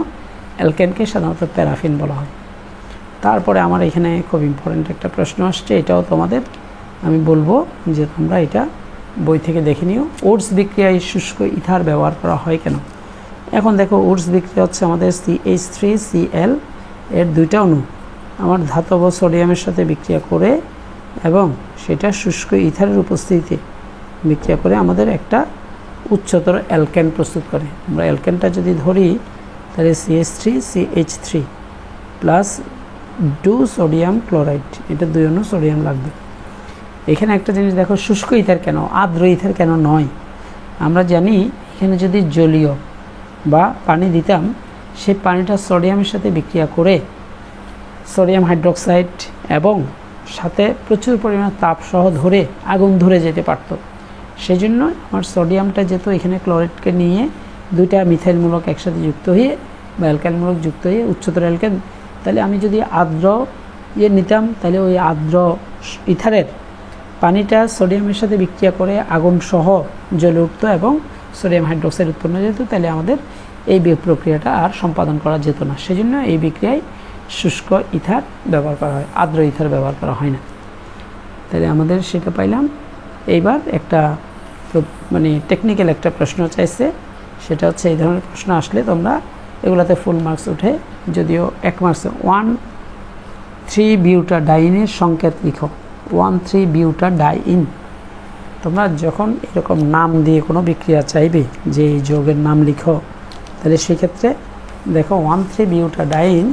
অ্যালকেনকে সাধারণত প্যারাফিন বলা হয়। তারপরে আমার এখানে খুব ইম্পর্ট্যান্ট একটা প্রশ্ন আসছে, এটাও তোমাদের আমি বলবো যে তোমরা এটা বই থেকে দেখে নিও। ওটস বিক্রিয়ায় শুষ্ক ইথার ব্যবহার করা হয় কেন? এখন দেখো, ওটস বিক্রিয়া হচ্ছে আমাদের CH3Cl এর দুইটা অণু আমার ধাতব সোডিয়ামের সাথে বিক্রিয়া করে এবং সেটা শুষ্ক ইথারের উপস্থিতিতে বিক্রিয়া করে আমাদের একটা উচ্চতর অ্যালকেন প্রস্তুত করে। আমরা অ্যালকেনটা যদি ধরি, তাহলে CH3CH3 প্লাস 2 সোডিয়াম ক্লোরাইড, এটা 2 অণু সোডিয়াম লাগবে। এখানে একটা জিনিস দেখো, শুষ্ক ইথার কেন, আর্দ্র ইথার কেন নয়? আমরা জানি এখানে যদি জলীয় বা পানি দিতাম, সেই পানিটা সোডিয়ামের সাথে বিক্রিয়া করে সোডিয়াম হাইড্রোক্সাইড এবং সাথে প্রচুর পরিমাণে তাপসহ ধরে আগুন ধরে যেতে পারত। সেই জন্য আমার সোডিয়ামটা যেহেতু এখানে ক্লোরাইডকে নিয়ে দুইটা মিথাইলমূলক একসাথে যুক্ত হয়ে বা অ্যালকাইলমূলক যুক্ত হয়ে উচ্চতর অ্যালকেন, তাহলে আমি যদি আর্দ্র নিতাম, তাহলে ওই আর্দ্র ইথারের পানিটা সোডিয়ামের সাথে বিক্রিয়া করে আগুন সহ জ্বলে উঠত এবং সোডিয়াম হাইড্রোক্সাইড উৎপন্ন যেত, তাহলে আমাদের এই প্রক্রিয়াটা আর সম্পাদন করা যেত না। সেজন্য এই বিক্রিয়ায় শুষ্ক ইথার ব্যবহার করা হয়, আর্দ্র ইথার ব্যবহার করা হয় না। তাহলে আমাদের সেটা পাইলাম। এইবার একটা মানে টেকনিক্যাল একটা প্রশ্ন চাইছে, সেটা হচ্ছে এই ধরনের প্রশ্ন আসলে তোমরা এগুলাতে ফুল মার্কস উঠে, যদিও 1 মার্কসে 1,3-বিউটাডাইনের সংকেত লিখো। 1,3-বিউটাডাইন। তোমরা যখন এরকম নাম দিয়ে কোনো বিক্রিয়া চাইবে যে এই যৌগের নাম লিখো, তাহলে সেক্ষেত্রে দেখো 1,3-বিউটাডাইন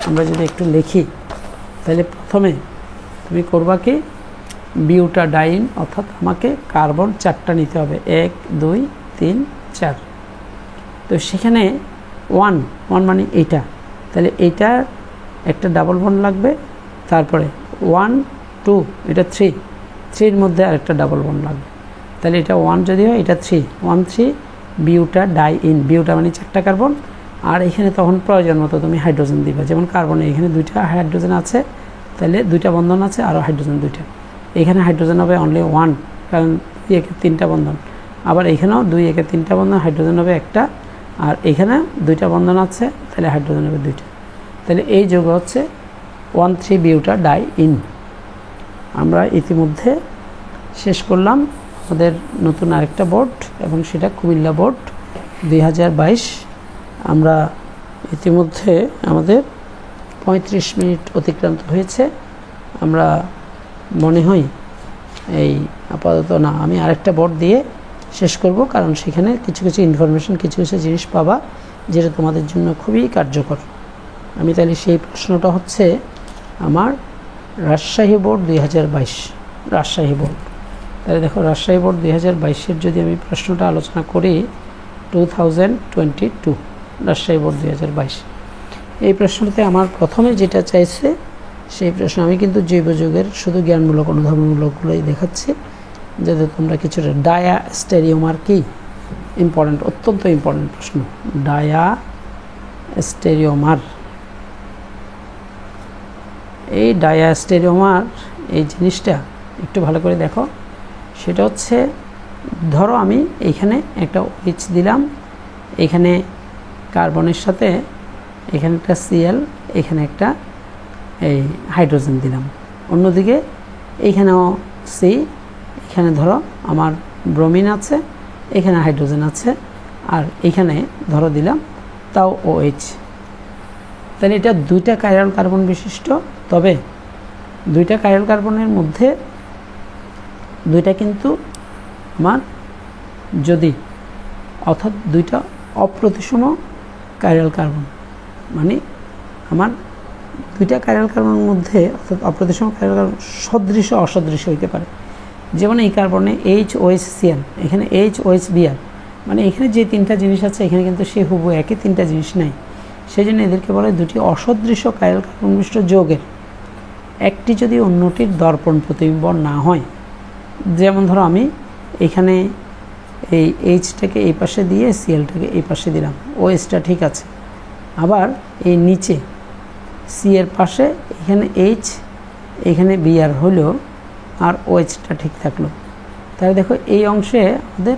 আমরা যদি একটু লিখি, তাহলে প্রথমে তুমি করবা কি, বিউটাডাইন অর্থাৎ আমাকে কার্বন 4টা নিতে হবে, 1 2 3 4। তো সেখানে 1 মানে এইটা, তাহলে এইটা একটা ডাবল বন্ড লাগবে, তারপরে 1 2 এটা 3-এর মধ্যে আরেকটা ডাবল বন্ড লাগবে, তাহলে এটা 1 যদি হয় এটা 3, 1,3-বিউটাডাইন। বিউটা মানে 4টা কার্বন, আর এখানে তখন প্রয়োজন মতো তুমি হাইড্রোজেন দিবে। যেমন কার্বনে এখানে 2টা হাইড্রোজেন আছে, তাহলে 2টা বন্ধন আছে, আরও হাইড্রোজেন 2টা। এখানে হাইড্রোজেন হবে অনলি 1, কারণ 2 একে 3টা বন্ধন। আবার এখানেও 2 একে 3টা বন্ধন, হাইড্রোজেন হবে একটা, আর এখানে দুইটা বন্ধন আছে, তাহলে হাইড্রোজেন হবে দুইটা। তাহলে এই যৌগ হচ্ছে 1,3-বিউটাডাইইন। আমরা ইতিমধ্যে শেষ করলাম আমাদের নতুন আরেকটা বোর্ড, এবং সেটা কুমিল্লা বোর্ড 2022। আমরা ইতিমধ্যে আমাদের 35 মিনিট অতিক্রান্ত হয়েছে। আমরা মনে হয় এই আপাতত না, আমি আরেকটা বোর্ড দিয়ে শেষ করব, কারণ সেখানে কিছু কিছু ইনফরমেশন, কিছু কিছু জিনিস পাবা যেটা তোমাদের জন্য খুবই কার্যকর। আমি তাহলে সেই প্রশ্নটা হচ্ছে আমার রাজশাহী বোর্ড 2022, রাজশাহী বোর্ড। তাহলে দেখো, রাজশাহী বোর্ড 2022-এর যদি আমি প্রশ্নটা আলোচনা করি, 2022 রাজশাহী বোর্ড 2022, এই প্রশ্নটাতে আমার প্রথমে যেটা চাইছে সেই প্রশ্ন, আমি কিন্তু জৈব যৌগের শুধু জ্ঞানমূলক অনুধাবনমূলকগুলোই দেখাচ্ছি, যাতে তোমরা কিছুটা ডায়াস্টেরিওমার কি ইম্পর্ট্যান্ট, অত্যন্ত ইম্পর্ট্যান্ট প্রশ্ন। ডায়াস্টেরিওমার, এই ডায়াস্টেরিওমার এই জিনিসটা একটু ভালো করে দেখো। সেটা হচ্ছে, ধরো আমি এইখানে একটা OH দিলাম, এখানে কার্বনের সাথে এখানে একটা Cl, এখানে একটা এই হাইড্রোজেন দিলাম। অন্যদিকে এইখানেও C, এখানে ধরো আমার ব্রোমিন আছে, এখানে হাইড্রোজেন আছে, আর এখানে ধরো দিলাম তাও OH। তাহলে এটা দুইটা কাইরাল কার্বন বিশিষ্ট, তবে দুইটা কাইরাল কার্বনের মধ্যে দুইটা কিন্তু আমার যদি, অর্থাৎ দুইটা অপ্রতিসম কাইরাল কার্বন, মানে আমার দুইটা কাইরাল কার্বনের মধ্যে, অর্থাৎ অপ্রতিসম কাইরাল কার্বন সদৃশ অসদৃশ হইতে পারে। যেমন এই কার্বনে HOHCl, এখানে HOHBr, মানে এখানে যে তিনটা জিনিস আছে এখানে কিন্তু সে হুবহু একই তিনটা জিনিস নাই। সেই জন্য এদেরকে বলে দুটি অসদৃশ কাইরাল কার্বন বিশিষ্ট যৌগের একটি যদি অন্যটির দর্পণ প্রতিবিম্ব না হয়। যেমন ধরো আমি এখানে এই Hটাকে এই পাশে দিয়ে Clটাকে এই পাশে দিলাম, OHটা ঠিক আছে। আবার এই নিচে C এর পাশে এখানে H, এখানে Br হলো, আর OHটা ঠিক থাকলো। তাহলে দেখো এই অংশে আমাদের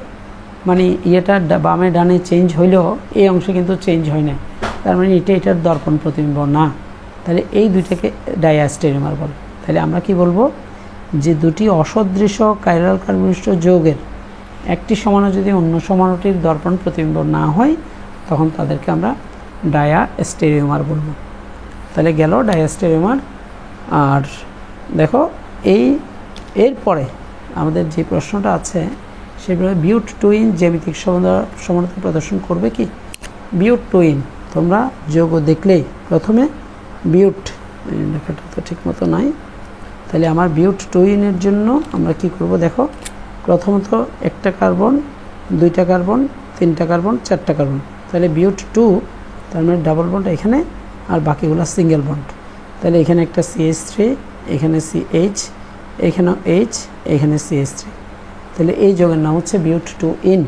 মানে ইয়েটা বামে ডানে চেঞ্জ হইলেও এই অংশে কিন্তু চেঞ্জ হয় না, তার মানে এটার দর্পণ প্রতিবিম্ব না। তাহলে এই দুইটাকে ডায়াস্টেরিওমার বলে। তাহলে আমরা কি বলবো, যে দুটি অসদৃশ কাইরাল কার্বন বিশিষ্ট যৌগের একটি সমাণু যদি অন্য সমাণুটির দর্পণ প্রতিবিম্ব না হয়, তখন তাদেরকে আমরা ডায়াস্টেরিওমার বলবো। তাহলে গেল ডায়াস্টেরিওমার। আর দেখো এরপরে আমাদের যে প্রশ্নটা আছে সেগুলো, বিউট টুইন জ্যামিতিক সমানতা প্রদর্শন করবে কি? বিউট টুইন, তোমরা যৌগ দেখলেই প্রথমে বিউট, লেখাটা তো ঠিক মতো নাই, তাহলে আমার বিউট টুইনের জন্য আমরা কি করব, দেখো প্রথমত একটা কার্বন, দুইটা কার্বন, তিনটা কার্বন, চারটা কার্বন, তাহলে বিউট 2, তার মানে ডাবল বন্ড এখানে, আর বাকিগুলো সিঙ্গেল বন্ড। তাহলে এখানে একটা CH3, এখানে CH, এখানেও H, এখানে CH3। তাহলে এই যৌগের নাম হচ্ছে বিউট টুইন।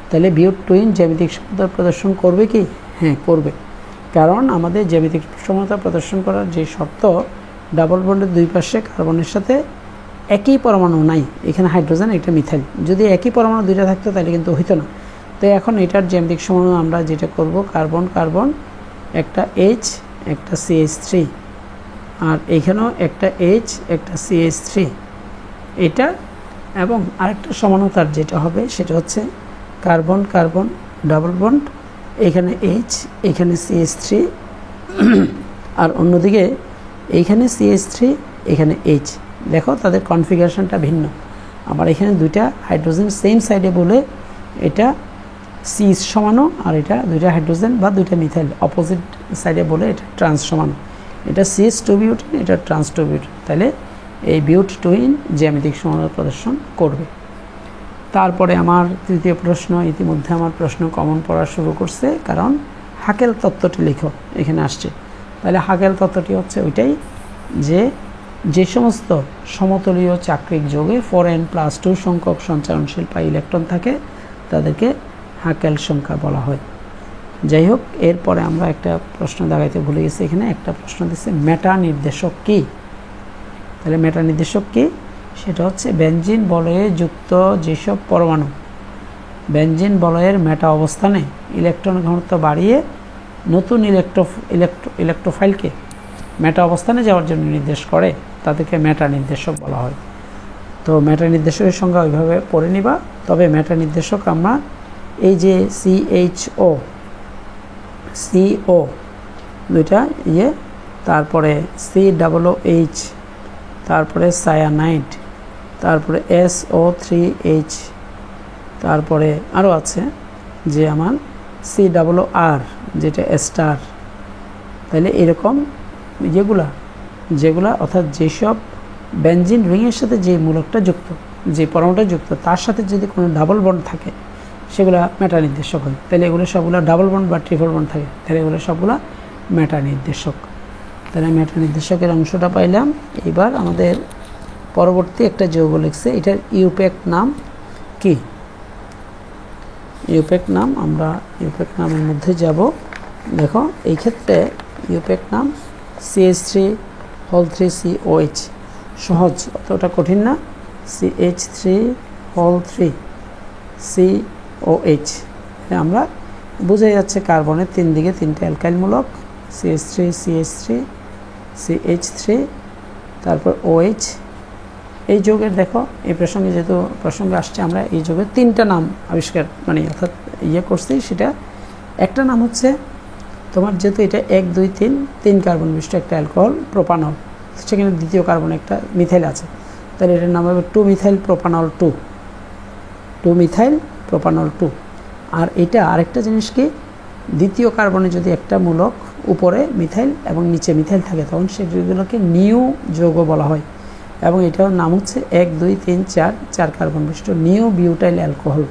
তাহলে বিউট টুইন জ্যামিতিক সমতা প্রদর্শন করবে কি? হ্যাঁ, করবে। কারণ আমাদের জ্যামিতিক সমতা প্রদর্শন করার যে শর্ত, ডাবল বন্ডের দুই পাশে কার্বনের সাথে একই পরমাণু নাই, এখানে হাইড্রোজেন, এটা মিথাইল। যদি একই পরমাণু দুইটা থাকতো তাহলে কিন্তু হইতো না। তো এখন এটার জ্যামিতিক সমতা আমরা যেটা করব, কার্বন কার্বন, একটা H, একটা CH3, আর এখানেও একটা H, একটা CH3, এটা এবং আরেকটা সমানতার যেটা হবে সেটা হচ্ছে কার্বন কার্বন ডাবল বন্ড, এখানে H, এখানে CH3, আর অন্যদিকে এইখানে CH3, এখানে H। দেখো তাদের কনফিগারেশনটা ভিন্ন। আবার এখানে দুইটা হাইড্রোজেন সেম সাইডে বলে এটা সি সমানো, আর এটা দুইটা হাইড্রোজেন বা দুইটা মিথাইল অপোজিট সাইডে বলে এটা ট্রান্স সমানো। এটা CH2 বিউটিন, এটা ট্রান্স 2 বিউটিন। তাহলে এই বিউট টুইন জ্যামিতিক সমানতা প্রদর্শন করবে। তারপরে আমার তৃতীয় প্রশ্ন, ইতিমধ্যে আমার প্রশ্ন কমন পড়া শুরু করছে, কারণ হাকেল তত্ত্বটি লিখো এখানে আসছে। তাহলে হাকেল তত্ত্বটি হচ্ছে ওইটাই, যে সমস্ত সমতলীয় চাক্রিক যৌগে 4n+2 সংখ্যক সঞ্চারণশীল পাই ইলেকট্রন থাকে তাদেরকে হাকেল সংখ্যা বলা হয়। যাই হোক, এরপরে আমরা একটা প্রশ্ন দেখাইতে ভুলে গেছি। এখানে একটা প্রশ্ন দিচ্ছে মেটা নির্দেশক কি? তাহলে মেটা নির্দেশক কি? সেটা হচ্ছে বেনজিন বলয়ে যুক্ত যেসব পরমাণু বেনজিন বলয়ের মেটা অবস্থানে ইলেকট্রন ঘনত্ব বাড়িয়ে নতুন ইলেকট্রোফাইলকে মেটা অবস্থানে যাওয়ার জন্য নির্দেশ করে, তাদেরকে মেটা নির্দেশক বলা হয়। তো মেটা নির্দেশকের সংজ্ঞা ওইভাবে পড়ে নিবা। তবে মেটা নির্দেশক আমরা এই যে CO দুইটা তারপরে COOH, তারপরে সায়ানাইড, তারপরে SO3H, তারপরে আরও আছে যে আমার CRR যেটা স্টার। তাহলে এরকম যেগুলা অর্থাৎ যেসব বেনজিন রিংয়ের সাথে যে মূলকটা যুক্ত, যে পরমাণুটা যুক্ত, তার সাথে যদি কোনো ডাবল বন্ড থাকে সেগুলা মেটা নির্দেশক হয়। তাহলে এগুলো সবগুলো ডাবল বন্ড বা ট্রিপল বন্ড থাকে, তাহলে এগুলো সবগুলো মেটা নির্দেশক। তাহলে মেটা নির্দেশকের অংশটা পাইলাম। এবার আমাদের পরবর্তী একটা যৌগ লিখছে, এটার ইউপ্যাক নাম কি? ইউপ্যাক নাম, আমরা ইউপ্যাক নামের মধ্যে যাব। দেখো এই ক্ষেত্রে ইউপ্যাক নাম CH3 3COH, সহজ, অতটা কঠিন না। CH3 3COH আমরা বোঝাই যাচ্ছে কার্বনের 3 দিকে 3টে অ্যালকাইল মূলক, CH3 CH3 CH3 তারপর OH। এই যৌগের দেখো এই প্রসঙ্গে যেহেতু প্রসঙ্গে আসছে, আমরা এই যৌগের 3টা নাম আবিষ্কার অর্থাৎ করছি। সেটা একটা নাম হচ্ছে তোমার, যেহেতু এটা 1 2 3 কার্বন বিশিষ্ট একটা অ্যালকোহল প্রোপানল, সেখানে দ্বিতীয় কার্বন একটা মিথাইল আছে, তাহলে এটার নাম হবে 2-মিথাইল প্রোপানল 2। আর এটা আরেকটা জিনিস কি, দ্বিতীয় কার্বনে যদি একটা মূলক উপরে মিথাইল এবং নিচে মিথাইল থাকে, তখন সেগুলোকে নিউ যৌগ বলা হয়। এবং এটার নাম হচ্ছে 1 2 3 4 কার্বন বিশিষ্ট নিউ বিউটাইল অ্যালকোহল।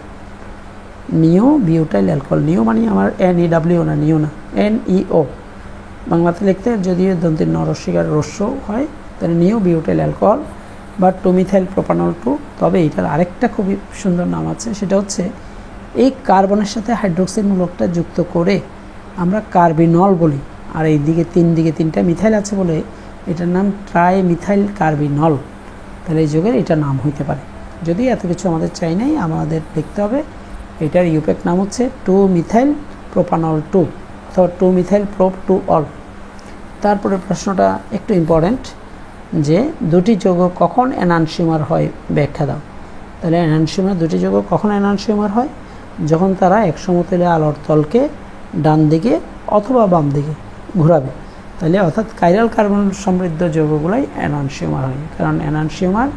নিউ মানে আমার NEW না, নিউ না, NEO বাংলাতে লিখতে যদিও দন্তের নরস্বীকার রস্য হয়, তাহলে নিউ বিউটাইল অ্যালকোহল বা 2-মিথাইল প্রোপানল 2। তবে এটার আরেকটা খুবই সুন্দর নাম আছে, সেটা হচ্ছে এই কার্বনের সাথে হাইড্রোক্সিল মূলকটা যুক্ত করে আমরা কার্বিনল বলি, আর এই দিকে 3টা মিথাইল আছে বলে এটার নাম ট্রাইমিথাইল কার্বিনল। তাহলে এই যুগের এটা নাম হইতে পারে। যদি এত কিছু আমাদের চাই নাই, আমাদের লিখতে হবে এটার ইউপ্যাক নাম হচ্ছে 2-মিথাইল প্রোপানল 2 অথবা 2-মিথাইল প্রোপ 2-অল। তারপরে প্রশ্নটা একটু ইম্পর্ট্যান্ট, যে দুটি যৌগ কখন এনানসিওমার হয় ব্যাখ্যা দাও। তাহলে এনানসিওমার, দুটি যৌগ কখন এনানসিওমার হয়? যখন তারা এক সমতলে আলোর তলকে ডান দিকে অথবা বাম দিকে ঘোরাবে। তাহলে অর্থাৎ কাইরাল কার্বন সমৃদ্ধ যৌগগুলাই এনানসিওমার হয়, কারণ এনানসিওমার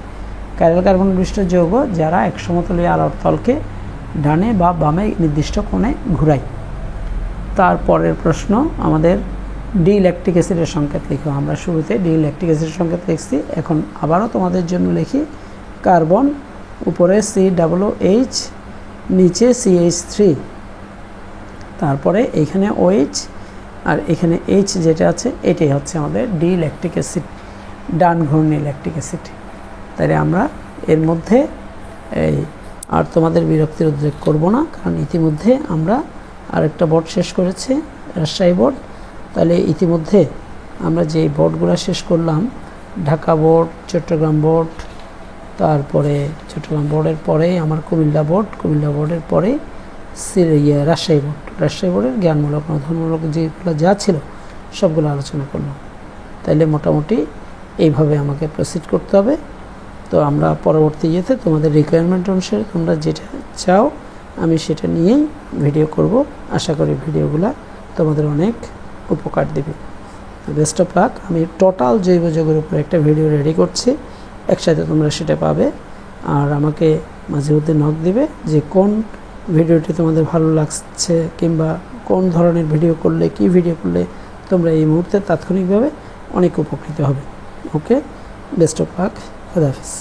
কাইরাল কার্বন বিশিষ্ট যৌগ যারা এক সমতলে আলোর তলকে ডানে বা বামে নির্দিষ্ট কোণে ঘুরায়। তারপরের প্রশ্ন আমাদের ডি ল্যাকটিক অ্যাসিডের সংকেত লিখো। আমরা শুরুতে ডি ল্যাকটিক অ্যাসিডের সংকেত লিখছি, এখন আবারও তোমাদের জন্য লিখি। কার্বন উপরে COOH, নিচে CH3, তারপরে এইখানে OH আর এখানে H যেটা আছে, এটাই হচ্ছে আমাদের ডি ল্যাকটিক অ্যাসিড, ডান ঘূর্ণি ল্যাকটিক অ্যাসিড। তাহলে আমরা এর মধ্যে আর তোমাদের বিরক্তির উদ্রেক করব না, কারণ ইতিমধ্যে আমরা আরেকটা বোর্ড শেষ করেছি, রাজশাহী বোর্ড। তাহলে ইতিমধ্যে আমরা যে বোর্ডগুলো শেষ করলাম, ঢাকা বোর্ড, চট্টগ্রাম বোর্ড, তারপরে চট্টগ্রাম বোর্ডের পরে আমার কুমিল্লা বোর্ডের পরে রাজশাহী বোর্ডের জ্ঞানমূলক ধর্মমূলক যেগুলো যা ছিল সবগুলো আলোচনা করলাম। তাইলে মোটামুটি এইভাবে আমাকে প্রসিড করতে হবে। তো আমরা পরবর্তী ইয়েতে তোমাদের রিকোয়ারমেন্ট অনুসারে তোমরা যেটা চাও আমি সেটা নিয়েই ভিডিও করব। আশা করি ভিডিওগুলো তোমাদের অনেক উপকার দেবে। Best of luck. আমি টোটাল জৈব যৌগের উপর একটা ভিডিও রেডি করছি, একসাথে তোমরা সেটা পাবে। আর আমাকে মাঝে মধ্যে নক দিবে যে কোন ভিডিওটি তোমাদের ভালো লাগছে, কিংবা কোন ধরনের ভিডিও করলে, কি ভিডিও করলে তোমরা এই মুহূর্তে তাৎক্ষণিকভাবে অনেক উপকৃত হবে। ওকে, বেস্ট অফ লাক, খোদা হাফেজ।